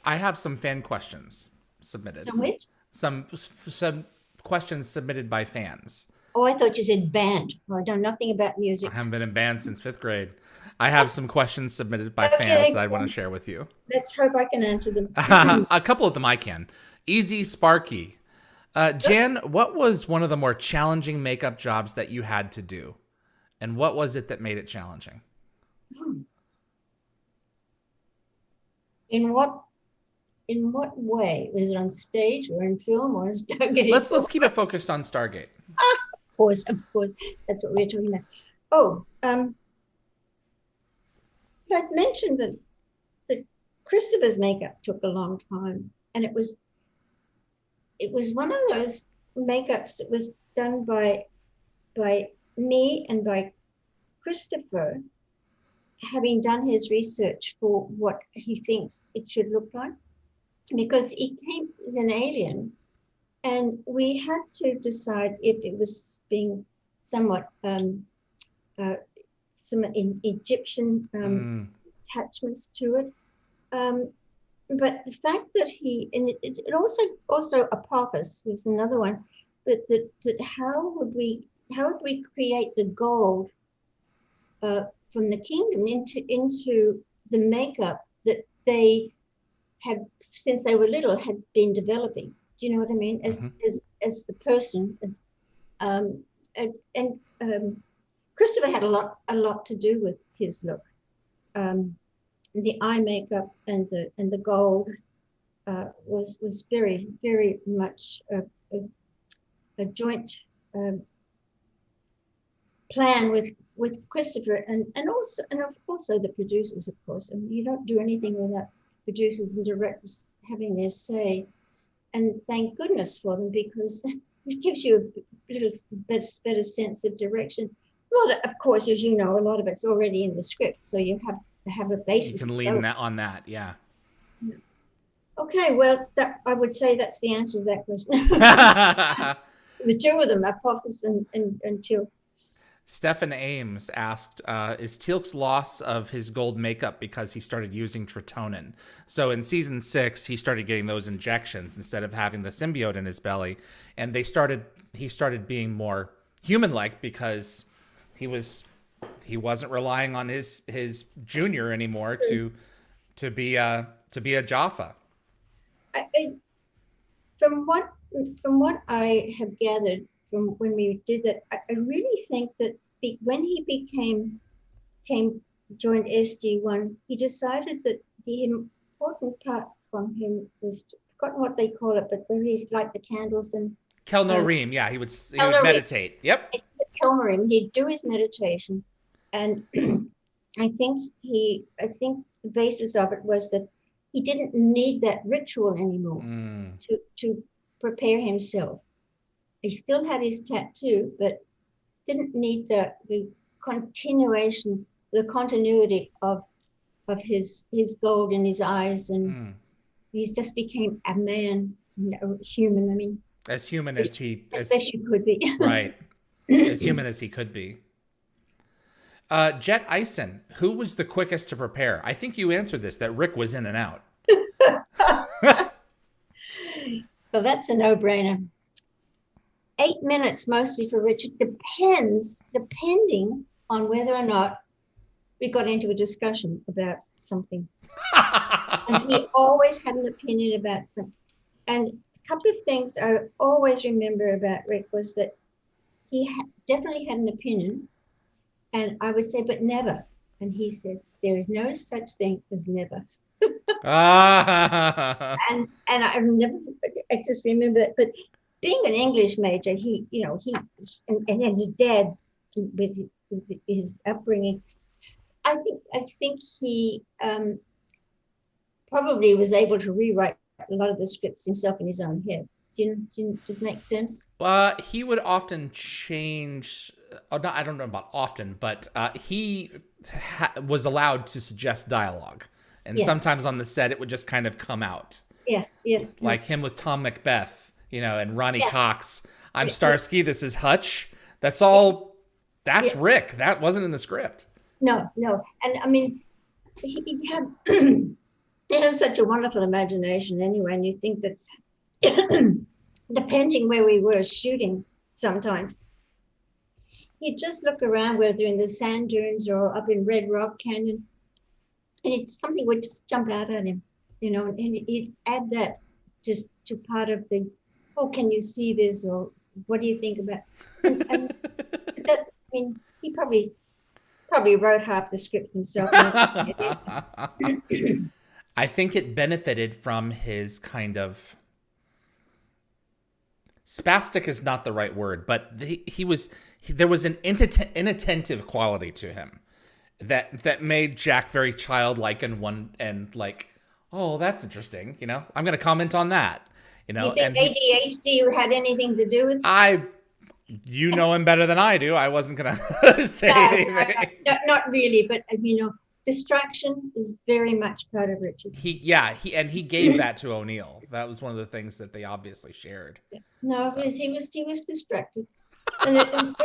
I have some fan questions submitted. Some which? Some questions submitted by fans. Oh, I thought you said band. Oh, I know nothing about I music. haven't been in band since 5th grade. I have some questions submitted by fans Okay, that I want to share with you. let's hope I can answer them. A couple of them I can. Easy Sparky. Jan, what was one of the more challenging makeup jobs that you had to do? And what was it that made it challenging? In what way? Was it on stage or in film or in Stargate? Let's keep it focused on Stargate. Of course, that's what we're talking about. Oh, I'd mentioned that Christopher's makeup took a long time, and it was one of those makeups that was done by me and by Christopher, having done his research for what he thinks it should look like, because he came as an alien, and we had to decide if it was being somewhat some Egyptian attachments to it. But the fact that it also Apophis was another one, but that how would we create the gold from the kingdom into the makeup that they had, since they were little, had been developing. Do you know what I mean? As the person, Christopher had a lot to do with his look. The eye makeup and the gold was very, very much a joint plan with Christopher and also the producers, of course. And you don't do anything without producers and directors having their say. And thank goodness for them, because it gives you a little better sense of direction. Of course, as you know, a lot of it's already in the script, so you have to have a basis. You can lean on that, yeah. Okay, well, I would say that's the answer to that question. The two of them, Apophis and Teal'c. Stephen Ames asked, is Teal'c's loss of his gold makeup because he started using Tritonin? So in season 6, he started getting those injections instead of having the symbiote in his belly. And he started being more human-like because he wasn't relying on his junior anymore to be a Jaffa. From what I have gathered from when we did that, I really think that when he joined SG-1, he decided that the important part from him was, forgotten what they call it, but where he light the candles and Kelnorim, yeah, he would meditate. Yep. Kelnorim, he'd do his meditation, and I think the basis of it was that he didn't need that ritual anymore to prepare himself. He still had his tattoo, but didn't need the continuity of his gold in his eyes, and he just became a man, human. I mean, as human as he could be. Right. As human as he could be. Jet Ison, who was the quickest to prepare? I think you answered this, that Rick was in and out. Well, that's a no-brainer. 8 minutes mostly for Richard. Depending on whether or not we got into a discussion about something. And he always had an opinion about something. And a couple of things I always remember about Rick was that he definitely had an opinion. And I would say, but never. And he said, there is no such thing as never. And I just remember that. But being an English major, he and his dad with his upbringing, I think he probably was able to rewrite a lot of the scripts himself in his own head. Does it make sense? He would often change. I don't know about often, but he was allowed to suggest dialogue, and sometimes on the set it would just kind of come out. Yeah. Yes. Like him with Tom Macbeth, and Ronnie Cox. I'm Starsky. This is Hutch. That's all. That's Rick. That wasn't in the script. No. And I mean, he had he has such a wonderful imagination anyway. And you think that depending where we were shooting, sometimes he'd just look around, whether in the sand dunes or up in Red Rock Canyon, and something would just jump out at him, and he'd add that just to part of the, oh, can you see this, or what do you think about? And that's, I mean, he probably wrote half the script himself. I think it benefited from his kind of spastic is not the right word, but there was an inattentive quality to him that made Jack very childlike and like, oh, that's interesting. I'm going to comment on that. You think ADHD had anything to do with it? You know him better than I do. I wasn't going to say anything. No, not really, but distraction is very much part of Richard. He gave that to O'Neill. That was one of the things that they obviously shared. No, so. he was distracted, and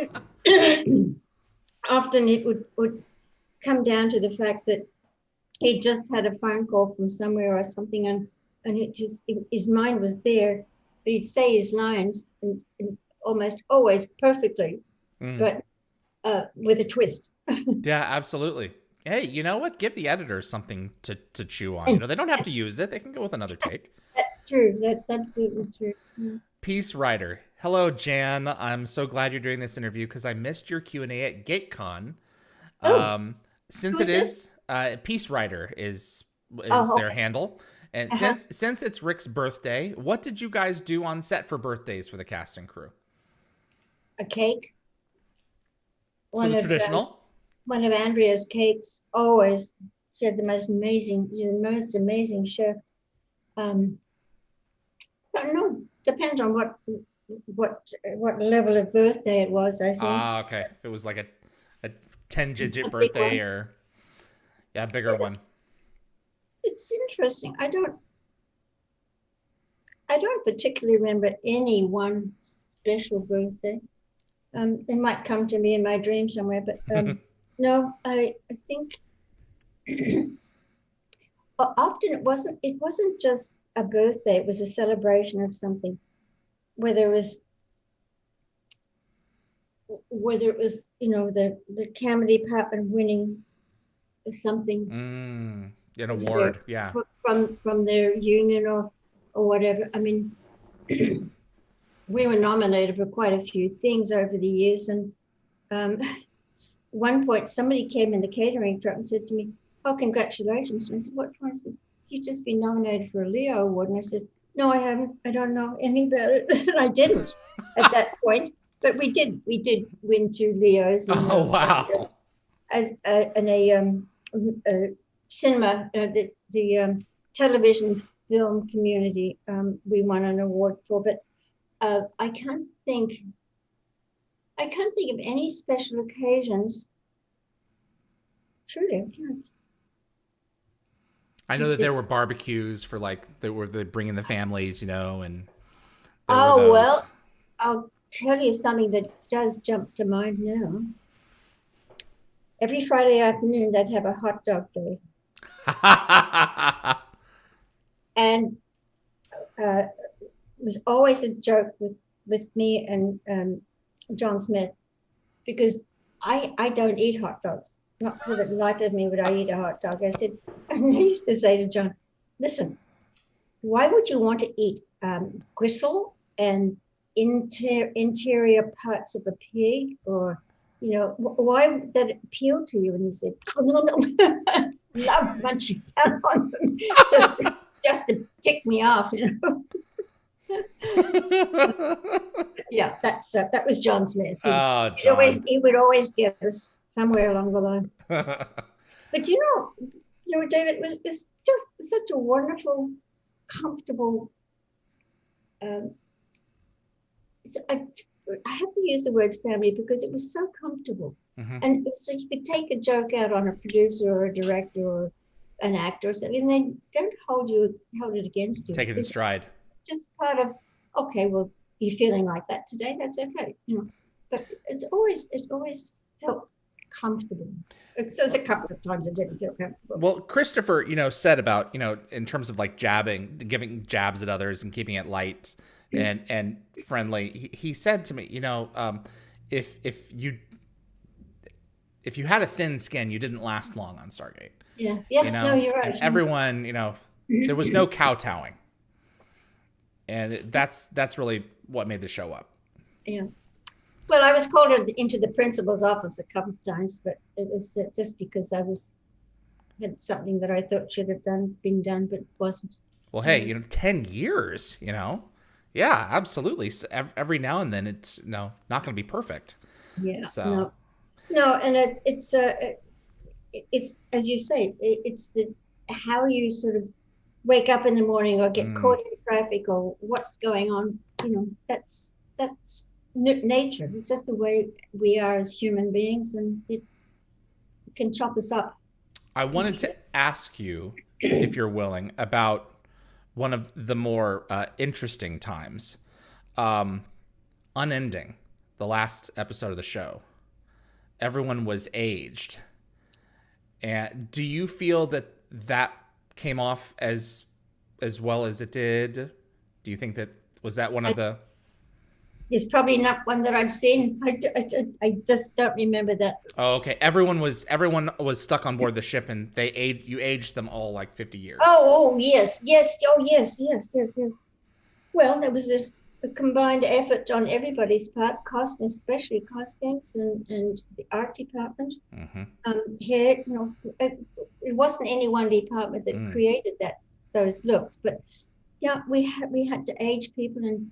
often it would come down to the fact that he just had a phone call from somewhere or something, and his mind was there, but he'd say his lines and almost always perfectly, but with a twist. Yeah, absolutely. Hey, you know what? Give the editors something to chew on. They don't have to use it. They can go with another take. That's true. That's absolutely true. Yeah. Peace Writer. Hello, Jan. I'm so glad you're doing this interview because I missed your Q&A at GateCon. Since it is Peace Writer is their handle. And since it's Rick's birthday, what did you guys do on set for birthdays for the cast and crew? A cake. So the traditional? One of Andrea's cakes, always. She had the most amazing chef. I don't know. Depends on what level of birthday it was, I think. Okay. If it was like a 10-digit birthday or a bigger one. It's interesting. I don't particularly remember any one special birthday. It might come to me in my dream somewhere, but no, I think often it wasn't just a birthday, it was a celebration of something, whether it was the Carmody department winning something, an award, from their union or whatever. I mean, we were nominated for quite a few things over the years, and one point somebody came in the catering truck and said to me, "Oh, congratulations." And I said, "What?" I said, "You've just been nominated for a Leo award." And I said, "No, I haven't. I don't know anything about it." And I didn't at that point, but we did win 2 Leos. And, wow! And a cinema, the television film community, we won an award for. But I can't think of any special occasions. Truly, I can't. I know that there were barbecues for they bringing the families, and. Oh, well, I'll tell you something that does jump to mind now. Every Friday afternoon, they'd have a hot dog day. And it was always a joke with me and John Smith, because I don't eat hot dogs. Not for the life of me would I eat a hot dog. I used to say to John, "Listen, why would you want to eat gristle and interior parts of a pig, or why would that appeal to you?" And he said, "Love munching down on them just to tick me off, Yeah, that was John Smith. John. He would always get us somewhere along the line. But David, it's just such a wonderful, comfortable. I have to use the word family because it was so comfortable, and so you could take a joke out on a producer or a director or an actor or something, and they don't hold it against you. Take it in stride. It's just part of, okay, well, you're feeling like that today. That's okay, But it always felt comfortable. There's a couple of times it didn't feel comfortable. Well, Christopher, said about, in terms of giving jabs at others and keeping it light and friendly. He said to me, if you if you had a thin skin, you didn't last long on Stargate. Yeah. No, you're right. And everyone, there was no kowtowing. And that's really what made the show up. Yeah. Well, I was called into the principal's office a couple of times, but it was just because I had something that I thought should have been done, but wasn't. Well, hey, 10 years, Yeah, absolutely. So every now and then it's not going to be perfect. Yeah. So. No, and it's as you say, it's how you sort of wake up in the morning or get caught in traffic or what's going on. That's nature. It's just the way we are as human beings, and it can chop us up. I wanted to ask you, if you're willing, about one of the more interesting times. Unending, the last episode of the show. Everyone was aged. And do you feel that came off as well as it did? Do you think was that one of the... It's probably not one that I've seen. I just don't remember that. Oh, okay. Everyone was stuck on board the ship, and you aged them all like 50 years. Oh, yes. Oh, yes. Well, there was a combined effort on everybody's part, especially Shanks and the art department. Mm-hmm. Here, it wasn't any one department that created those looks, but yeah, we had to age people and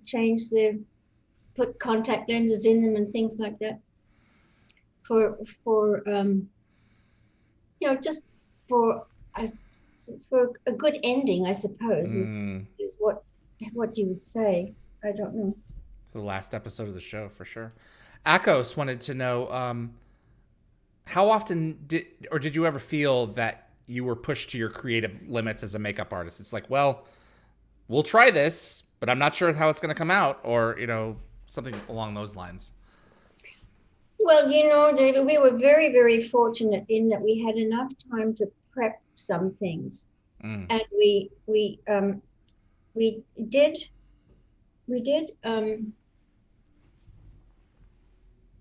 change put contact lenses in them and things like that for just for a good ending, I suppose, is what you would say. I don't know. The last episode of the show, for sure. Akos wanted to know, how often did you ever feel that you were pushed to your creative limits as a makeup artist? It's like, well, we'll try this, but I'm not sure how it's going to come out, or, something along those lines. Well, David, we were very, very fortunate in that we had enough time to prep some things. And we did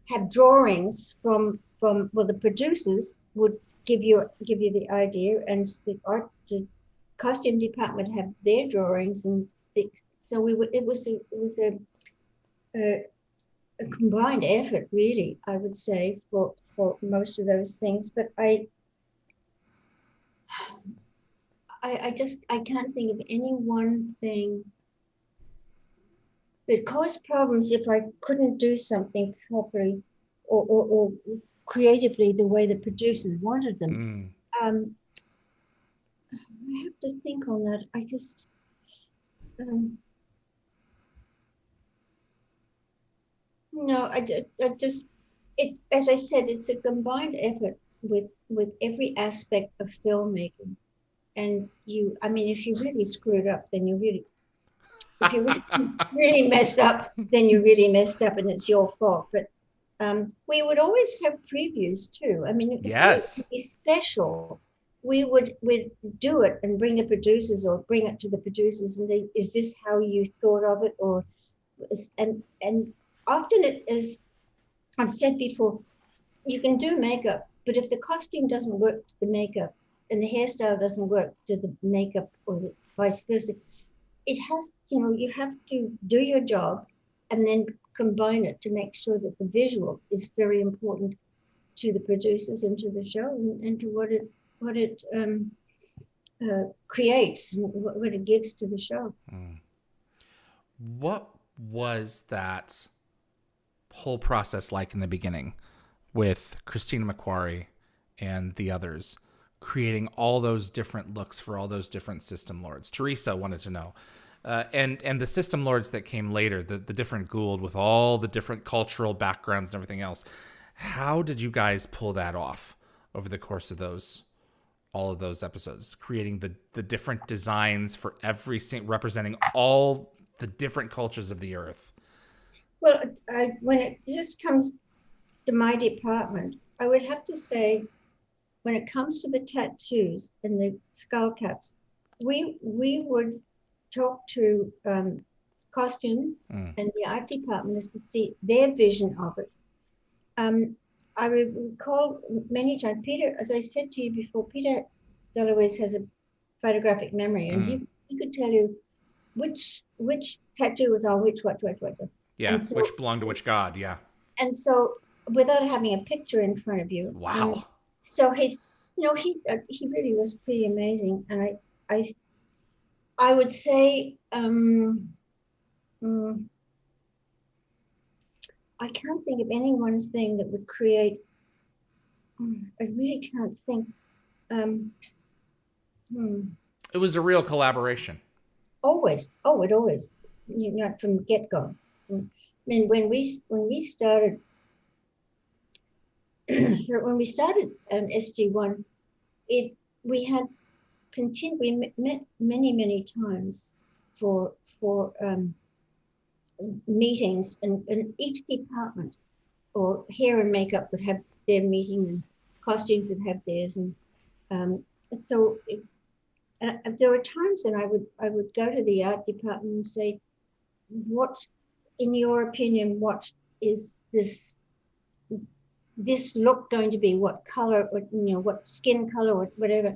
have drawings from the producers would give you the idea, and the costume department have their drawings, and so it was a combined effort, really, I would say, for most of those things. But I can't think of any one thing that caused problems if I couldn't do something properly or creatively the way the producers wanted them. I have to think on that. I just no, I just as I said, it's a combined effort with every aspect of filmmaking. And if you really screwed up, then if you really messed up, then you really messed up, and it's your fault. But we would always have previews too. If yes, it would be special, we'd do it and bring the producers, or bring it to the producers, and say, is this how you thought of it? And often it is, I've said before, you can do makeup, but if the costume doesn't work to the makeup and the hairstyle doesn't work to the makeup, or the vice versa, it has, you have to do your job and then combine it to make sure that the visual is very important to the producers and to the show, and to what it creates and what it gives to the show. What was that whole process like in the beginning with Christina McQuarrie and the others, creating all those different looks for all those different system lords? Teresa wanted to know. And the system lords that came later, the different Gould with all the different cultural backgrounds and everything else. How did you guys pull that off over the course of all of those episodes, creating the different designs for every representing all the different cultures of the earth? Well, when it just comes to my department, I would have to say, when it comes to the tattoos and the skull caps, we would talk to costumes and the art department as to see their vision of it. I recall many times, Peter, as I said to you before, Peter Deloise has a photographic memory, and he could tell you which tattoo was on which what. Yeah, And so, which belonged to which god, yeah. and so without having a picture in front of you. Wow. So he really was pretty amazing, and I would say I can't think of any one thing that would create. I really can't think. It was a real collaboration. Always, it always, not from get go. I mean, when we started, when we started SG-1, we met many times for meetings, and each department or hair and makeup would have their meeting, and costumes would have theirs, and so there were times when I would go to the art department and say, what, in your opinion, what is this look going to be? What color, or, what skin color, or whatever?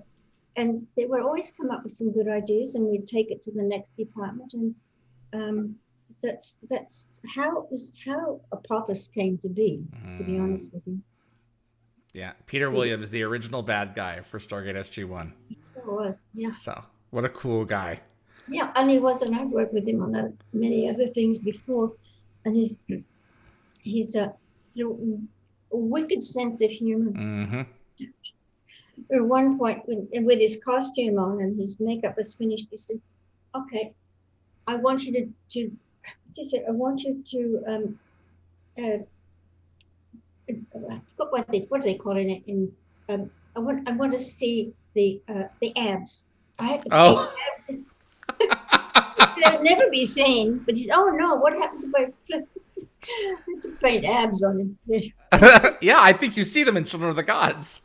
And they would always come up with some good ideas, and we'd take it to the next department, and that's how Apophis came to be honest with you. Yeah, Peter Williams, the original bad guy for Stargate SG-1. He sure was, yeah. So, what a cool guy. Yeah, and he was, and I've worked with him on many other things before, and he's a wicked sense of humor. Mm-hmm. At one point, with his costume on and his makeup was finished, he said, "Okay, I want you to I forgot what they call it in I want to see the abs. I had to paint abs. They'll never be seen." But he said, "Oh no, what happens if I had to paint abs on him?" Yeah, I think you see them in Children of the Gods.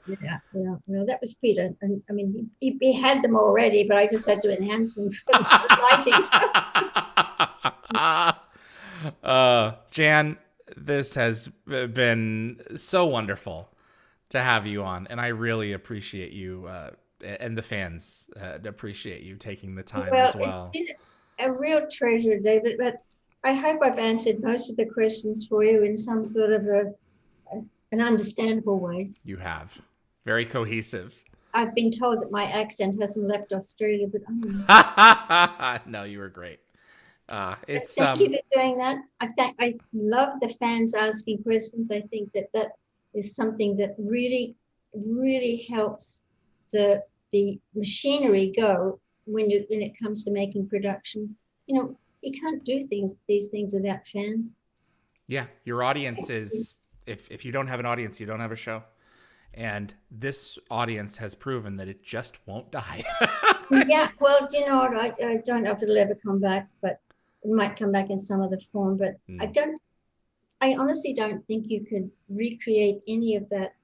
Yeah. No, that was Peter, and I mean he had them already, but I just had to enhance them for lighting. Jan, this has been so wonderful to have you on, and I really appreciate you, and the fans appreciate you taking the time as well. It's been a real treasure, David, but I hope I've answered most of the questions for you in some sort of an understandable way. You have. Very cohesive. I've been told that my accent hasn't left Australia, but No, you were great. Thank you for doing that. I love the fans asking questions. I think that is something that really, really helps the machinery go when it comes to making productions. You can't do these things without fans. Yeah, your audience is, if you don't have an audience, you don't have a show. And this audience has proven that it just won't die. Yeah, well, do you know what? I don't know if it'll ever come back, but it might come back in some other form. But I honestly don't think you could recreate any of that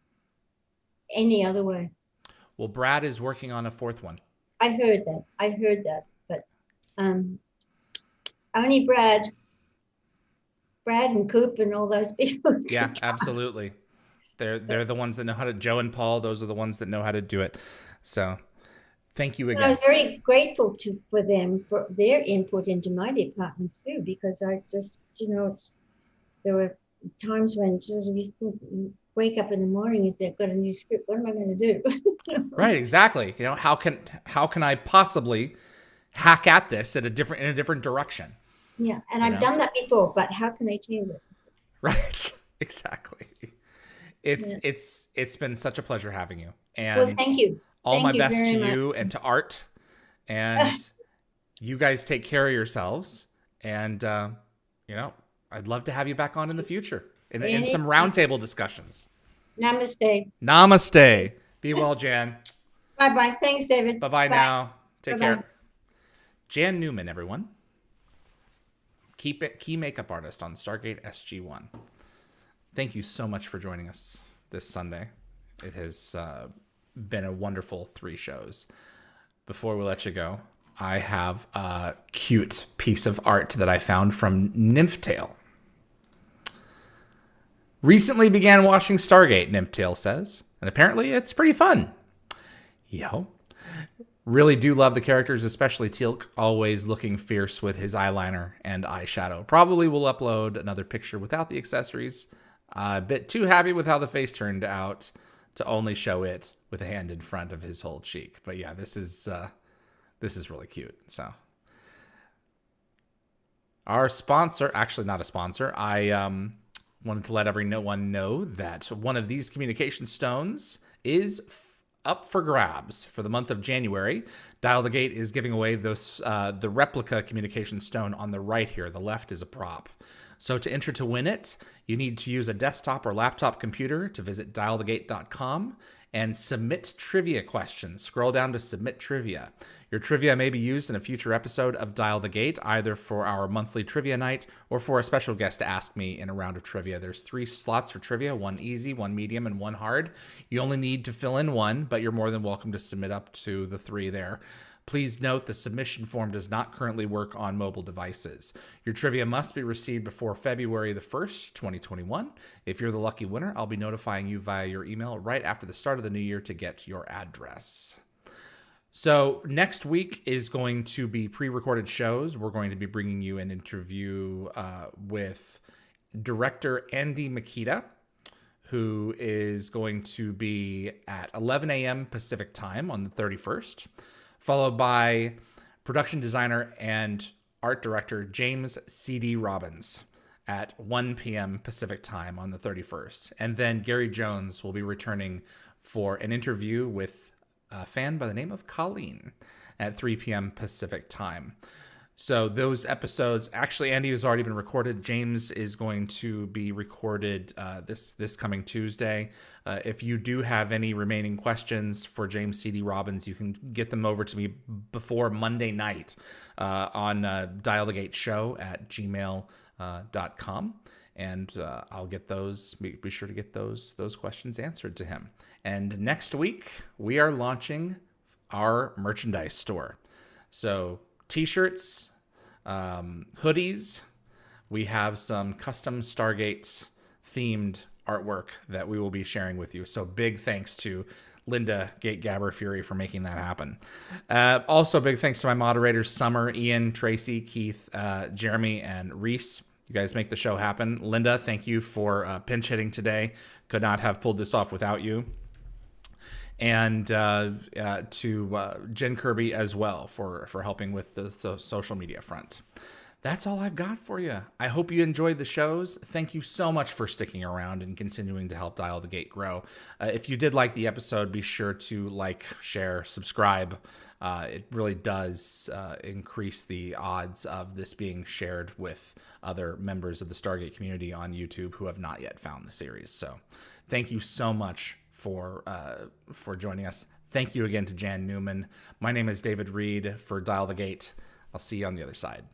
any other way. Well, Brad is working on a fourth one. I heard that, but only Brad and Coop and all those people. Yeah, absolutely. They're the ones that know how to. Joe and Paul, those are the ones that know how to do it. So, thank you again. I was very grateful for them for their input into my department too, because I just, there were times when you wake up in the morning and say, "I've got a new script. What am I going to do?" Right, exactly. How can I possibly hack at this in a different direction? Yeah, and I've done that before, but how can I change it? Right, exactly. It's been such a pleasure having you. And well, thank you. All my best to you and to Art. And you guys take care of yourselves. And I'd love to have you back on in the future in some roundtable discussions. Namaste. Namaste. Be well, Jan. Bye-bye. Thanks, David. Bye-bye now. Take Bye-bye. care. Jan Newman, everyone. Key makeup artist on Stargate SG-1. Thank you so much for joining us this Sunday. It has been a wonderful 3 shows. Before we let you go, I have a cute piece of art that I found from Nymph Tale. Recently began watching Stargate, Nymphtail says, and apparently it's pretty fun. Yo. Really do love the characters, especially Teal'c, always looking fierce with his eyeliner and eyeshadow. Probably will upload another picture without the accessories. A bit too happy with how the face turned out to only show it with a hand in front of his whole cheek. But yeah, this is really cute. So our sponsor, actually not a sponsor, I wanted to let everyone know that one of these communication stones is up for grabs for the month of January. Dial the Gate is giving away those the replica communication stone on the right here. The left is a prop. So to enter to win it, you need to use a desktop or laptop computer to visit dialthegate.com and submit trivia questions. Scroll down to submit trivia. Your trivia may be used in a future episode of Dial the Gate, either for our monthly trivia night or for a special guest to ask me in a round of trivia. There's 3 slots for trivia, 1 easy, 1 medium, and 1 hard. You only need to fill in 1, but you're more than welcome to submit up to the 3 there. Please note the submission form does not currently work on mobile devices. Your trivia must be received before February the 1st, 2021. If you're the lucky winner, I'll be notifying you via your email right after the start of the new year to get your address. So next week is going to be pre-recorded shows. We're going to be bringing you an interview with director Andy Makita, who is going to be at 11 a.m. Pacific time on the 31st. Followed by production designer and art director James C.D. Robbins at 1 p.m. Pacific time on the 31st. And then Gary Jones will be returning for an interview with a fan by the name of Colleen at 3 p.m. Pacific time. So those episodes, actually, Andy has already been recorded. James is going to be recorded this coming Tuesday. If you do have any remaining questions for James C.D. Robbins, you can get them over to me before Monday night on dialthegate@gmail.com. And I'll get those, be sure to get those questions answered to him. And next week, we are launching our merchandise store. So t-shirts, hoodies. We have some custom Stargate themed artwork that we will be sharing with you. So big thanks to Linda Gate Gabber Fury for making that happen. Also big thanks to my moderators, Summer, Ian, Tracy, Keith, Jeremy, and Reese. You guys make the show happen. Linda, thank you for pinch hitting today. Could not have pulled this off without you. And to Jen Kirby as well for helping with the social media front. That's all I've got for you. I hope you enjoyed the shows. Thank you so much for sticking around and continuing to help Dial the Gate grow. If you did like the episode, be sure to like, share, subscribe. It really does increase the odds of this being shared with other members of the Stargate community on YouTube who have not yet found the series. So thank you so much for joining us. Thank you again to Jan Newman. My name is David Reed for Dial the Gate. I'll see you on the other side.